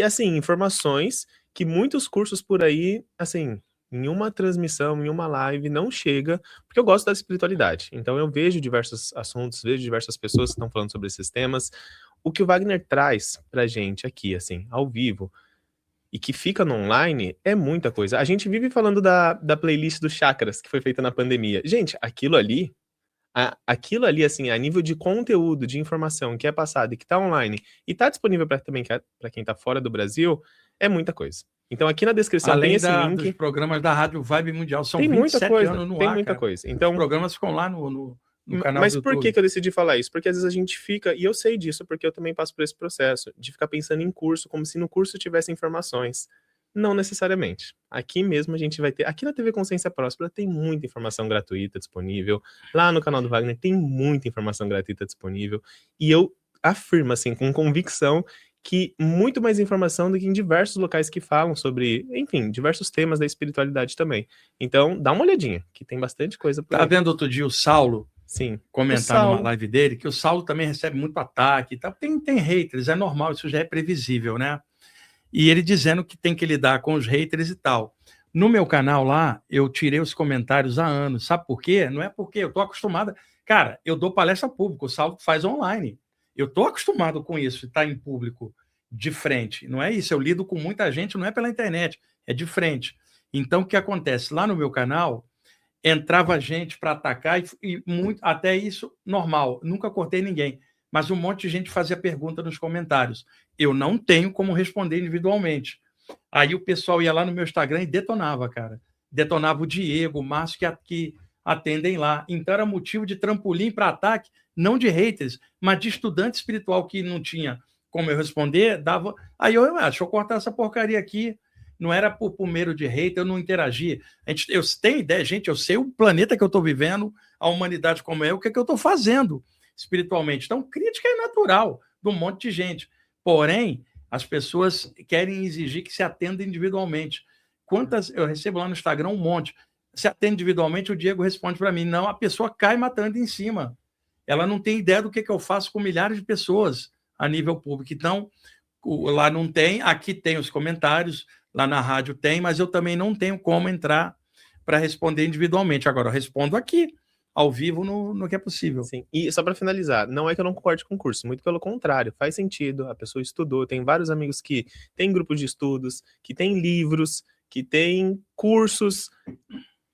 assim, informações que muitos cursos por aí, assim, em uma transmissão, em uma live, não chega, porque eu gosto da espiritualidade. Então eu vejo diversos assuntos, vejo diversas pessoas que estão falando sobre esses temas. O que o Wagner traz pra gente aqui, assim, ao vivo, e que fica no online, é muita coisa. A gente vive falando da playlist do Chakras, que foi feita na pandemia. Gente, aquilo ali, aquilo ali, assim, a nível de conteúdo, de informação que é passado e que tá online e tá disponível também para quem tá fora do Brasil, é muita coisa. Então aqui na descrição tem Além esse link. dos programas da Rádio Vibe Mundial, são Tem muita 27 coisa, anos no tem ar, muita cara. coisa. Os Então, programas ficam lá no canal mas do por YouTube. que eu decidi falar isso? Porque às vezes a gente fica, e eu sei disso porque eu também passo por esse processo, de ficar pensando em curso, como se no curso tivesse informações. Não necessariamente. Aqui mesmo a gente vai ter, aqui na TV Consciência Próspera tem muita informação gratuita disponível, lá no canal do Wagner tem muita informação gratuita disponível, e eu afirmo assim, com convicção, que muito mais informação do que em diversos locais que falam sobre, enfim, diversos temas da espiritualidade também. Então, dá uma olhadinha, que tem bastante coisa por Tá aí. vendo outro dia o Saulo Sim. comentar numa live dele, que o Saulo também recebe muito ataque e tal. Tem haters, é normal, isso já é previsível, né? E ele dizendo que tem que lidar com os haters e tal. No meu canal lá, eu tirei os comentários há anos. Sabe por quê? Não é porque eu tô acostumada. Cara, eu dou palestra pública, o Saulo faz online. Eu tô acostumado com isso, estar em público de frente. Não é isso, eu lido com muita gente, não é pela internet, é de frente. Então, o que acontece? Lá no meu canal, entrava gente para atacar e muito, até isso normal, nunca cortei ninguém, mas um monte de gente fazia pergunta nos comentários. Eu não tenho como responder individualmente. Aí o pessoal ia lá no meu Instagram e detonava, cara. Detonava o Diego, o Márcio, que atendem lá. Então era motivo de trampolim para ataque, não de haters, mas de estudante espiritual que não tinha como eu responder, dava. Aí eu acho, deixa eu cortar essa porcaria aqui. Não era por medo de hater, eu não interagi. Eu tenho ideia, gente, eu sei o planeta que eu estou vivendo, a humanidade como é, o que eu estou fazendo espiritualmente. Então, crítica é natural de um monte de gente. Porém, as pessoas querem exigir que se atenda individualmente. Quantas eu recebo lá no Instagram? Um monte. Se atende individualmente, o Diego responde para mim. Não, a pessoa cai matando em cima. Ela não tem ideia do que eu faço com milhares de pessoas a nível público. Então, lá não tem, aqui tem os comentários, lá na rádio tem, mas eu também não tenho como entrar para responder individualmente. Agora, eu respondo aqui, ao vivo, no que é possível. Sim. E só para finalizar, não é que eu não concorde com o curso, muito pelo contrário, faz sentido, a pessoa estudou, tem vários amigos que têm grupos de estudos, que têm livros, que têm cursos.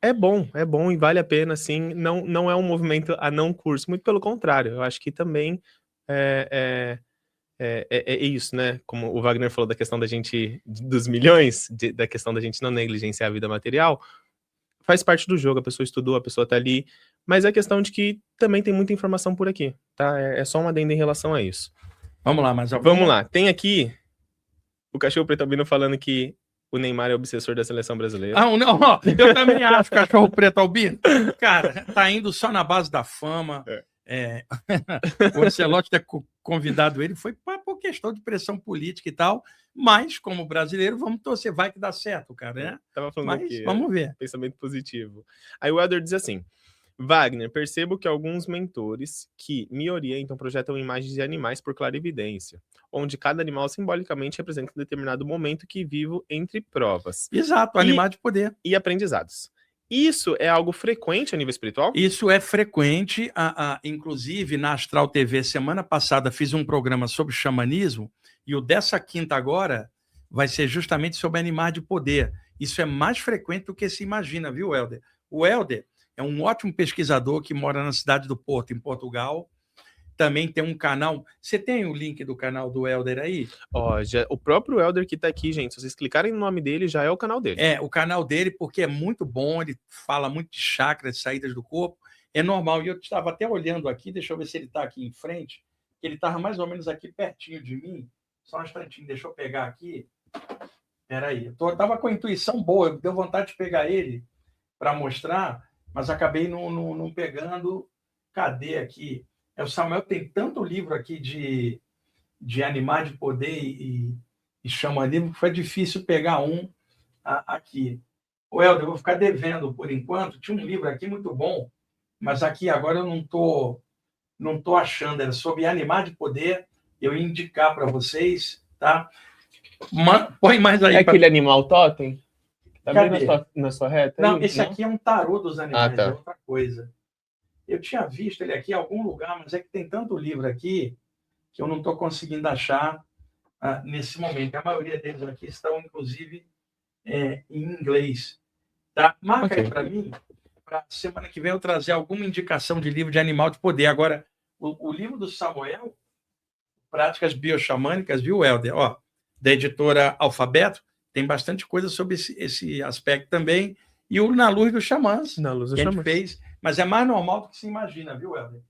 É bom e vale a pena, sim. Não é um movimento a não curso, muito pelo contrário, eu acho que também é isso, né? Como o Wagner falou da questão da gente, dos milhões, da questão da gente não negligenciar a vida material, faz parte do jogo, a pessoa estudou, a pessoa tá ali, mas é questão de que também tem muita informação por aqui, tá? É só uma adenda em relação a isso. Vamos lá, mas Vamos lá, tem aqui o Cachorro Preto Albino falando que o Neymar é obsessor da seleção brasileira. Ah, não, ó, eu também acho Cachorro Preto Albino. Cara, tá indo só na base da fama. O Ancelotti ter convidado ele foi por questão de pressão política e tal, mas como brasileiro vamos torcer, vai que dá certo, cara, né? Tava falando mas aqui, vamos ver. Pensamento positivo. Aí o Elder diz assim: Wagner, percebo que alguns mentores que me orientam projetam imagens de animais por clarividência, onde cada animal simbolicamente representa um determinado momento que vivo entre provas. Exato, animal de poder. E aprendizados. Isso é algo frequente a nível espiritual? Isso é frequente, inclusive na Astral TV, semana passada fiz um programa sobre xamanismo, e o dessa quinta agora vai ser justamente sobre animais de poder. Isso é mais frequente do que se imagina, viu, Helder? O Helder é um ótimo pesquisador que mora na cidade do Porto, em Portugal. Também tem um canal. Você tem o link do canal do Helder aí? O próprio Helder que tá aqui, gente, se vocês clicarem no nome dele, já é o canal dele. É, o canal dele, porque é muito bom, ele fala muito de chakras, saídas do corpo, é normal. E eu estava até olhando aqui, deixa eu ver se ele está aqui em frente, ele estava mais ou menos aqui pertinho de mim. Só um instantinho, deixa eu pegar aqui. Peraí, eu estava com a intuição boa, deu vontade de pegar ele para mostrar, mas acabei não pegando. Cadê aqui? O Samuel tem tanto livro aqui de animais de poder e xamanismo que foi difícil pegar um aqui. O Helder, eu vou ficar devendo por enquanto. Tinha um livro aqui muito bom, mas aqui agora eu não tô achando. Era sobre animais de poder. Eu ia indicar para vocês, tá? Põe mais aí. É aquele animal totem? Tá Cadê? bem na sua reta? Não, esse aqui é um tarô dos animais, tá. É outra coisa. Eu tinha visto ele aqui em algum lugar, mas é que tem tanto livro aqui que eu não estou conseguindo achar nesse momento. A maioria deles aqui estão, inclusive, em inglês. Tá? Marca aí para mim. para semana que vem eu trazer alguma indicação de livro de animal de poder. Agora, o livro do Samuel, Práticas Bioxamânicas, viu, Helder? Ó, da editora Alfabeto, tem bastante coisa sobre esse aspecto também. E o Na Luz dos Xamãs, Na Luz dos que a gente Xamãs. fez. Mas é mais normal do que se imagina, viu, Helder?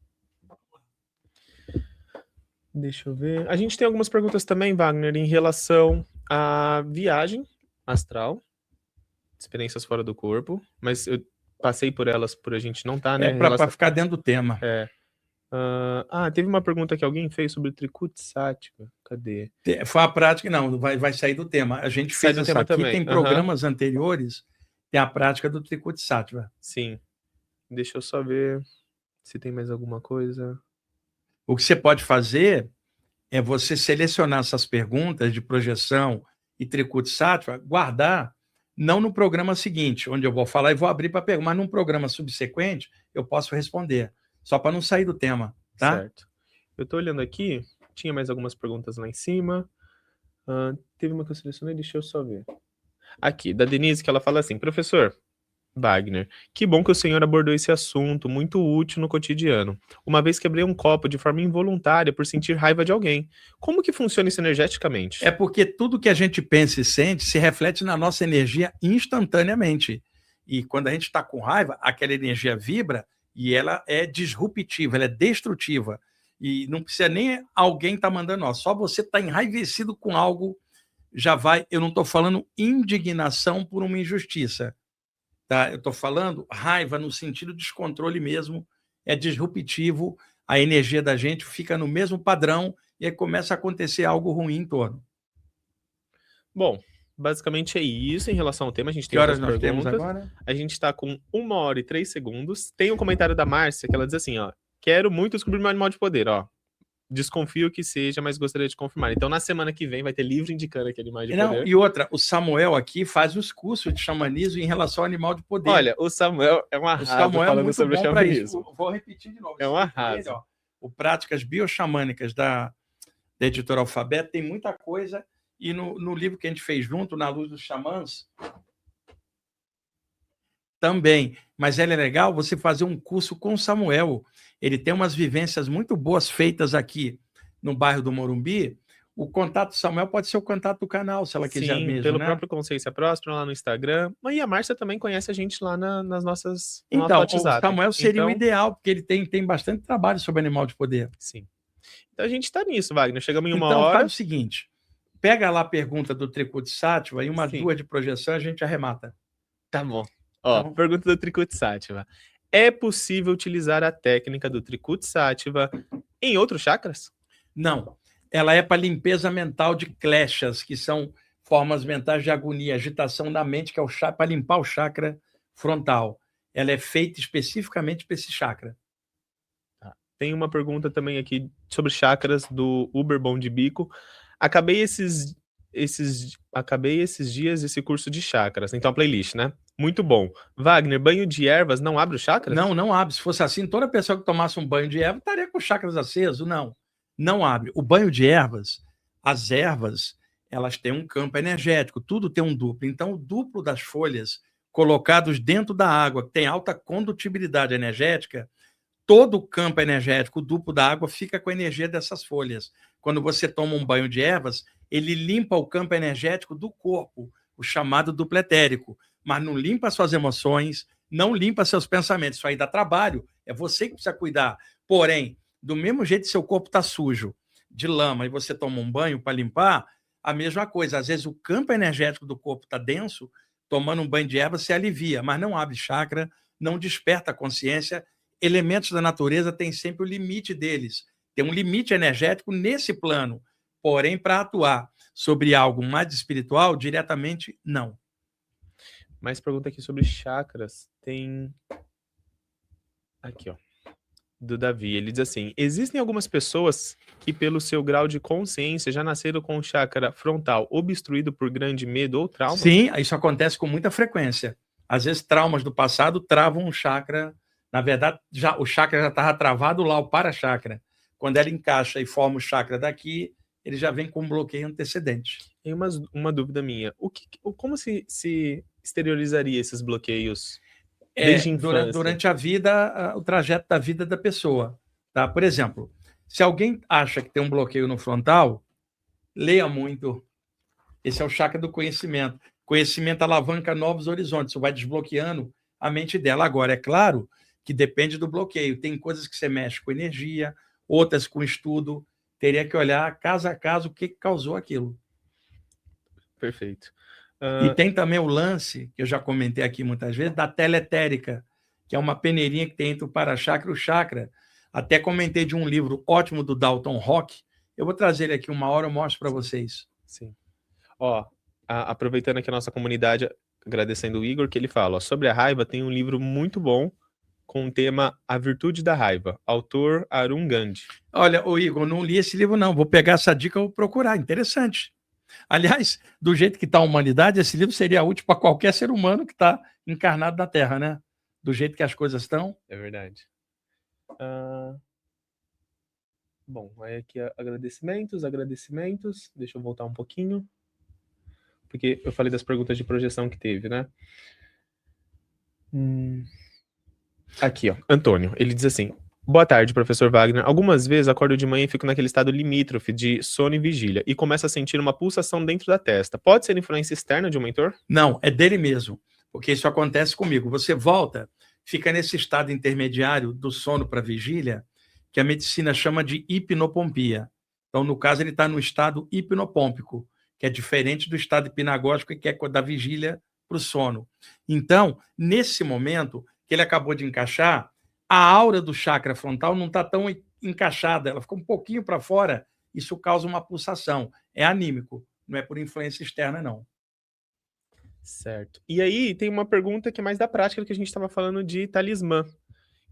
Deixa eu ver. A gente tem algumas perguntas também, Wagner, em relação à viagem astral, experiências fora do corpo, mas eu passei por elas por a gente não estar, né? Para ficar dentro do tema. Teve uma pergunta que alguém fez sobre Trikut Sattva. Cadê? Foi a prática, não, vai sair do tema. A gente Sai fez do essa tema aqui, também. tem programas anteriores, tem a prática do Trikut Sattva. Sim. Deixa eu só ver se tem mais alguma coisa. O que você pode fazer é você selecionar essas perguntas de projeção e Trikut Sattva, guardar, não no programa seguinte, onde eu vou falar e vou abrir para perguntar, mas num programa subsequente eu posso responder, só para não sair do tema, tá? Certo. Eu tô olhando aqui, tinha mais algumas perguntas lá em cima. Teve uma que eu selecionei, deixa eu só ver. Aqui, da Denise, que ela fala assim: professor Wagner, que bom que o senhor abordou esse assunto, muito útil no cotidiano. Uma vez quebrei um copo de forma involuntária por sentir raiva de alguém. Como que funciona isso energeticamente? É porque tudo que a gente pensa e sente se reflete na nossa energia instantaneamente. E quando a gente está com raiva, aquela energia vibra e ela é disruptiva, ela é destrutiva. E não precisa nem alguém estar mandando, ó, só você está enraivecido com algo, já vai. Eu não estou falando indignação por uma injustiça. Tá? Eu estou falando raiva no sentido de descontrole mesmo, é disruptivo, a energia da gente fica no mesmo padrão e aí começa a acontecer algo ruim em torno. Bom, basicamente é isso em relação ao tema. A gente tem Que horas outras nós temos perguntas. agora? A gente está com 1 hora e 3 segundos. Tem um comentário da Márcia que ela diz assim, ó: quero muito descobrir meu animal de poder, ó. Desconfio que seja, mas gostaria de confirmar. Então, na semana que vem, vai ter livro indicando aquele animal de poder. E outra, o Samuel aqui faz os cursos de xamanismo em relação ao animal de poder. Olha, o Samuel é um arraso falando sobre o xamanismo. Vou repetir de novo. É um arraso. O Práticas Bioxamânicas da editora Alfabeto tem muita coisa. E no livro que a gente fez junto, Na Luz dos Xamãs, também. Mas é legal você fazer um curso com o Samuel. Ele tem umas vivências muito boas feitas aqui no bairro do Morumbi. O contato do Samuel pode ser o contato do canal, se ela quiser mesmo, pelo né? próprio Consciência Próspera lá no Instagram. E a Márcia também conhece a gente lá nas nossas... No nosso WhatsApp. O Samuel seria o ideal, porque ele tem bastante trabalho sobre animal de poder. Sim. Então a gente está nisso, Wagner. Chegamos em 1 hora. Então faz o seguinte, pega lá a pergunta do Trikut Sattva e umas 2 de projeção, a gente arremata. Tá bom. Ó, então, pergunta do Trikut Sattva. É possível utilizar a técnica do Trikut Sattva em outros chakras? Não. Ela é para limpeza mental de kleshas, que são formas mentais de agonia, agitação da mente, que é para limpar o chakra frontal. Ela é feita especificamente para esse chakra. Tem uma pergunta também aqui sobre chakras do Uber Bom de Bico. Acabei esses dias esse curso de chakras. Então a playlist, né? Muito bom. Wagner, banho de ervas não abre os chakras? Não abre. Se fosse assim, toda pessoa que tomasse um banho de erva estaria com os chakras acesos. Não abre. O banho de ervas, as ervas, elas têm um campo energético, tudo tem um duplo. Então, o duplo das folhas colocados dentro da água, que tem alta condutibilidade energética, todo o campo energético, o duplo da água, fica com a energia dessas folhas. Quando você toma um banho de ervas, ele limpa o campo energético do corpo, o chamado duplo etérico, mas não limpa suas emoções, não limpa seus pensamentos. Isso aí dá trabalho, é você que precisa cuidar. Porém, do mesmo jeito que seu corpo está sujo de lama e você toma um banho para limpar, a mesma coisa. Às vezes o campo energético do corpo está denso, tomando um banho de erva se alivia, mas não abre chakra, não desperta a consciência. Elementos da natureza têm sempre o limite deles. Tem um limite energético nesse plano. Porém, para atuar sobre algo mais espiritual, diretamente, não. Mais pergunta aqui sobre chakras. Tem... Aqui, ó. Do Davi. Ele diz assim: existem algumas pessoas que, pelo seu grau de consciência, já nasceram com o chakra frontal obstruído por grande medo ou trauma? Sim, isso acontece com muita frequência. Às vezes, traumas do passado travam um chakra. Na verdade, o chakra já estava travado lá, o para-chakra. Quando ela encaixa e forma o chakra daqui, ele já vem com um bloqueio antecedente. Tem uma dúvida minha. Como se exteriorizaria esses bloqueios? Desde a infância. Durante a vida, o trajeto da vida da pessoa. Tá? Por exemplo, se alguém acha que tem um bloqueio no frontal, leia muito. Esse é o chakra do conhecimento. Conhecimento alavanca novos horizontes, isso vai desbloqueando a mente dela. Agora, é claro que depende do bloqueio. Tem coisas que você mexe com energia, outras com estudo. Teria que olhar caso a caso o que causou aquilo. Perfeito. E tem também o lance, que eu já comentei aqui muitas vezes, da teletérica, que é uma peneirinha que tem entre o para-chakra e o chakra. Até comentei de um livro ótimo do Dalton Rock. Eu vou trazer ele aqui uma hora, eu mostro para vocês. Sim. Ó, aproveitando aqui a nossa comunidade, agradecendo o Igor, que ele fala, ó, sobre a raiva, tem um livro muito bom com o tema A Virtude da Raiva, autor Arun Gandhi. Olha, ô Igor, não li esse livro não, vou pegar essa dica e vou procurar, interessante. Aliás, do jeito que está a humanidade, esse livro seria útil para qualquer ser humano que está encarnado na Terra, né? Do jeito que as coisas estão. É verdade. Bom, aí aqui agradecimentos. Deixa eu voltar um pouquinho. Porque eu falei das perguntas de projeção que teve, né? Aqui, ó, Antônio, ele diz assim: boa tarde, professor Wagner. Algumas vezes acordo de manhã e fico naquele estado limítrofe de sono e vigília e começo a sentir uma pulsação dentro da testa. Pode ser influência externa de um mentor? Não, é dele mesmo, porque isso acontece comigo. Você volta, fica nesse estado intermediário do sono para vigília, que a medicina chama de hipnopompia. Então, no caso, ele está no estado hipnopômpico, que é diferente do estado hipnagógico, que é da vigília para o sono. Então, nesse momento que ele acabou de encaixar, a aura do chakra frontal não está tão encaixada, ela ficou um pouquinho para fora, isso causa uma pulsação. É anímico, não é por influência externa, não. Certo. E aí tem uma pergunta que é mais da prática, que a gente estava falando de talismã,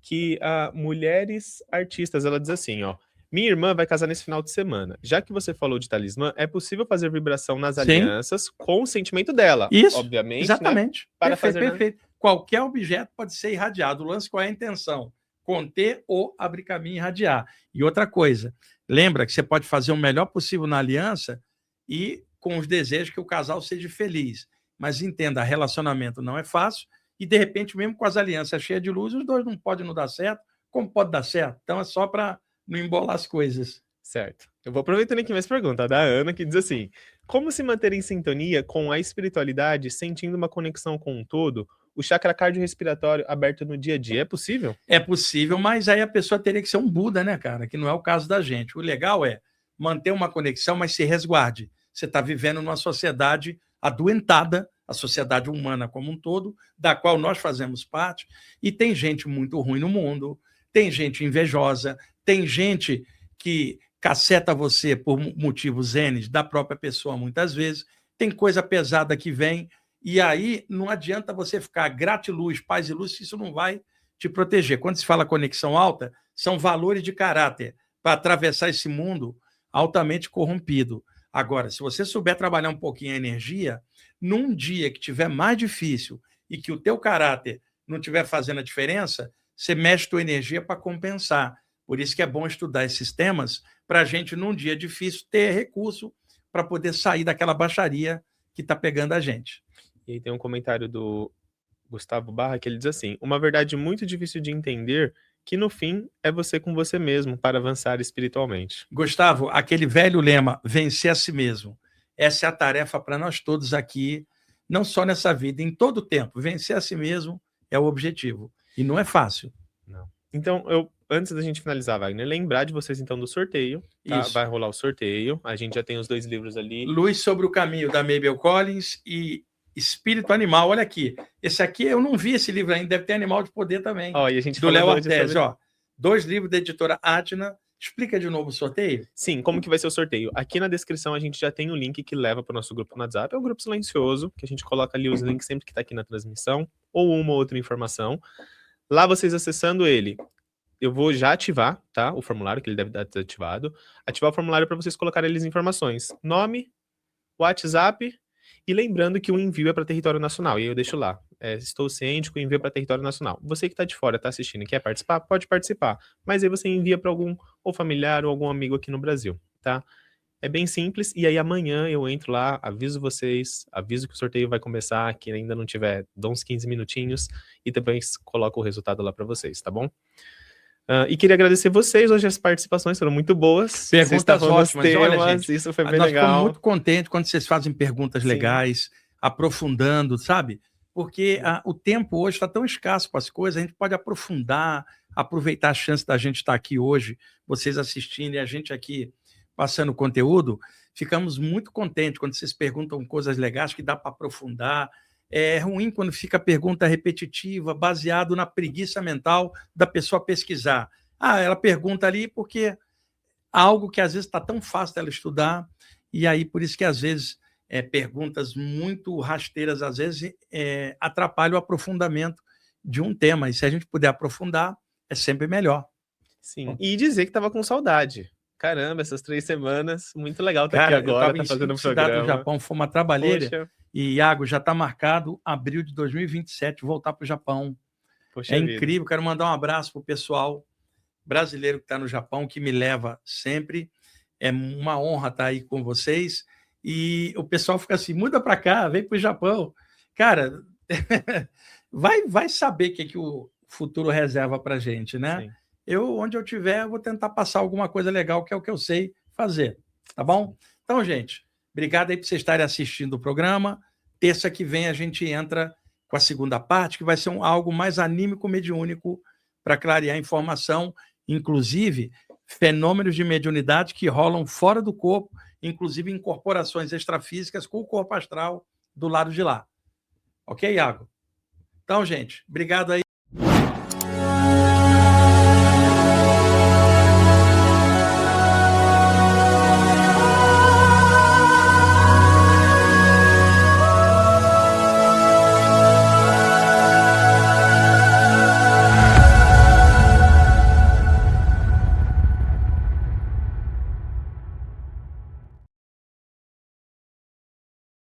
que a Mulheres Artistas, ela diz assim, ó: minha irmã vai casar nesse final de semana. Já que você falou de talismã, é possível fazer vibração nas alianças com o sentimento dela, Isso, obviamente, exatamente. né? Para Perfeito, fazer perfeito. Qualquer objeto pode ser irradiado. O lance, qual é a intenção? Conter ou abrir caminho e irradiar. E outra coisa, lembra que você pode fazer o melhor possível na aliança e com os desejos que o casal seja feliz. Mas entenda, relacionamento não é fácil e, de repente, mesmo com as alianças cheias de luz, os dois não podem não dar certo, como pode dar certo? Então, é só para não embolar as coisas. Certo. Eu vou aproveitando aqui mais pergunta, da Ana, que diz assim: como se manter em sintonia com a espiritualidade, sentindo uma conexão com um todo, o chakra cardiorrespiratório aberto no dia a dia? É possível? É possível, mas aí a pessoa teria que ser um Buda, né, cara? Que não é o caso da gente. O legal é manter uma conexão, mas se resguarde. Você está vivendo numa sociedade adoentada, a sociedade humana como um todo, da qual nós fazemos parte, e tem gente muito ruim no mundo, tem gente invejosa, tem gente que caceta você por motivos N da própria pessoa muitas vezes, tem coisa pesada que vem, e aí não adianta você ficar gratiluz, paz e luz, isso não vai te proteger. Quando se fala conexão alta, são valores de caráter para atravessar esse mundo altamente corrompido. Agora, se você souber trabalhar um pouquinho a energia, num dia que tiver mais difícil e que o teu caráter não estiver fazendo a diferença, você mexe tua energia para compensar. Por isso que é bom estudar esses temas para a gente, num dia difícil, ter recurso para poder sair daquela baixaria que está pegando a gente. E aí tem um comentário do Gustavo Barra, que ele diz assim: uma verdade muito difícil de entender, que no fim é você com você mesmo para avançar espiritualmente. Gustavo, aquele velho lema, vencer a si mesmo. Essa é a tarefa para nós todos aqui, não só nessa vida, em todo o tempo. Vencer a si mesmo é o objetivo. E não é fácil. Não. Então, antes da gente finalizar, Wagner, lembrar de vocês então do sorteio. Tá? Isso. Vai rolar o sorteio. A gente já tem os 2 livros ali. Luz sobre o Caminho, da Mabel Collins, e Espírito Animal. Olha aqui. Esse aqui, eu não vi esse livro ainda, deve ter Animal de Poder também. Ó, e a gente do Léo Artese, sobre... ó. 2 livros da editora Atna. Explica de novo o sorteio? Sim, como que vai ser o sorteio? Aqui na descrição a gente já tem o link que leva para o nosso grupo no WhatsApp. É um grupo silencioso, que a gente coloca ali os links sempre que está aqui na transmissão, ou uma ou outra informação. Lá vocês acessando ele, eu vou já ativar, tá? O formulário, que ele deve estar desativado. Ativar o formulário para vocês colocarem ali as informações. Nome, WhatsApp, e lembrando que o envio é para território nacional. E aí eu deixo lá. Estou ciente que o envio é para território nacional. Você que está de fora, está assistindo e quer participar, pode participar. Mas aí você envia para algum ou familiar ou algum amigo aqui no Brasil, tá? É bem simples, e aí amanhã eu entro lá, aviso vocês, aviso que o sorteio vai começar, que ainda não tiver, dou uns 15 minutinhos, e depois coloco o resultado lá para vocês, tá bom? E queria agradecer vocês, hoje as participações foram muito boas, vocês Perguntas estavam nos ótimas. Olha, temas, gente, isso foi bem nós ficamos legal. muito contentes quando vocês fazem perguntas Sim. legais, aprofundando, sabe? Porque o tempo hoje está tão escasso para as coisas, a gente pode aprofundar, aproveitar a chance da gente estar aqui hoje, vocês assistindo e a gente aqui passando conteúdo. Ficamos muito contentes quando vocês perguntam coisas legais que dá para aprofundar. É ruim quando fica pergunta repetitiva, baseado na preguiça mental da pessoa pesquisar. Ela pergunta ali porque algo que às vezes está tão fácil dela estudar, e aí por isso que às vezes perguntas muito rasteiras, às vezes atrapalham o aprofundamento de um tema, e se a gente puder aprofundar, é sempre melhor. Sim, e dizer que estava com saudade. Caramba, essas 3 semanas, muito legal estar aqui Cara, agora, eu tá estava fazendo em um cidade do programa. Japão, foi uma trabalheira, Poxa. e Iago, já está marcado abril de 2027, voltar para o Japão. Poxa É vida. incrível, quero mandar um abraço para o pessoal brasileiro que está no Japão, que me leva sempre. É uma honra estar aí com vocês. E o pessoal fica assim, muda para cá, vem para o Japão. Cara, vai saber o que o futuro reserva para a gente, né? Sim. Onde eu estiver, vou tentar passar alguma coisa legal, que é o que eu sei fazer, tá bom? Então, gente, obrigado aí por vocês estarem assistindo o programa. Terça que vem a gente entra com a segunda parte, que vai ser algo mais anímico, mediúnico, para clarear a informação, inclusive fenômenos de mediunidade que rolam fora do corpo, inclusive incorporações extrafísicas com o corpo astral do lado de lá. Ok, Iago? Então, gente, obrigado aí.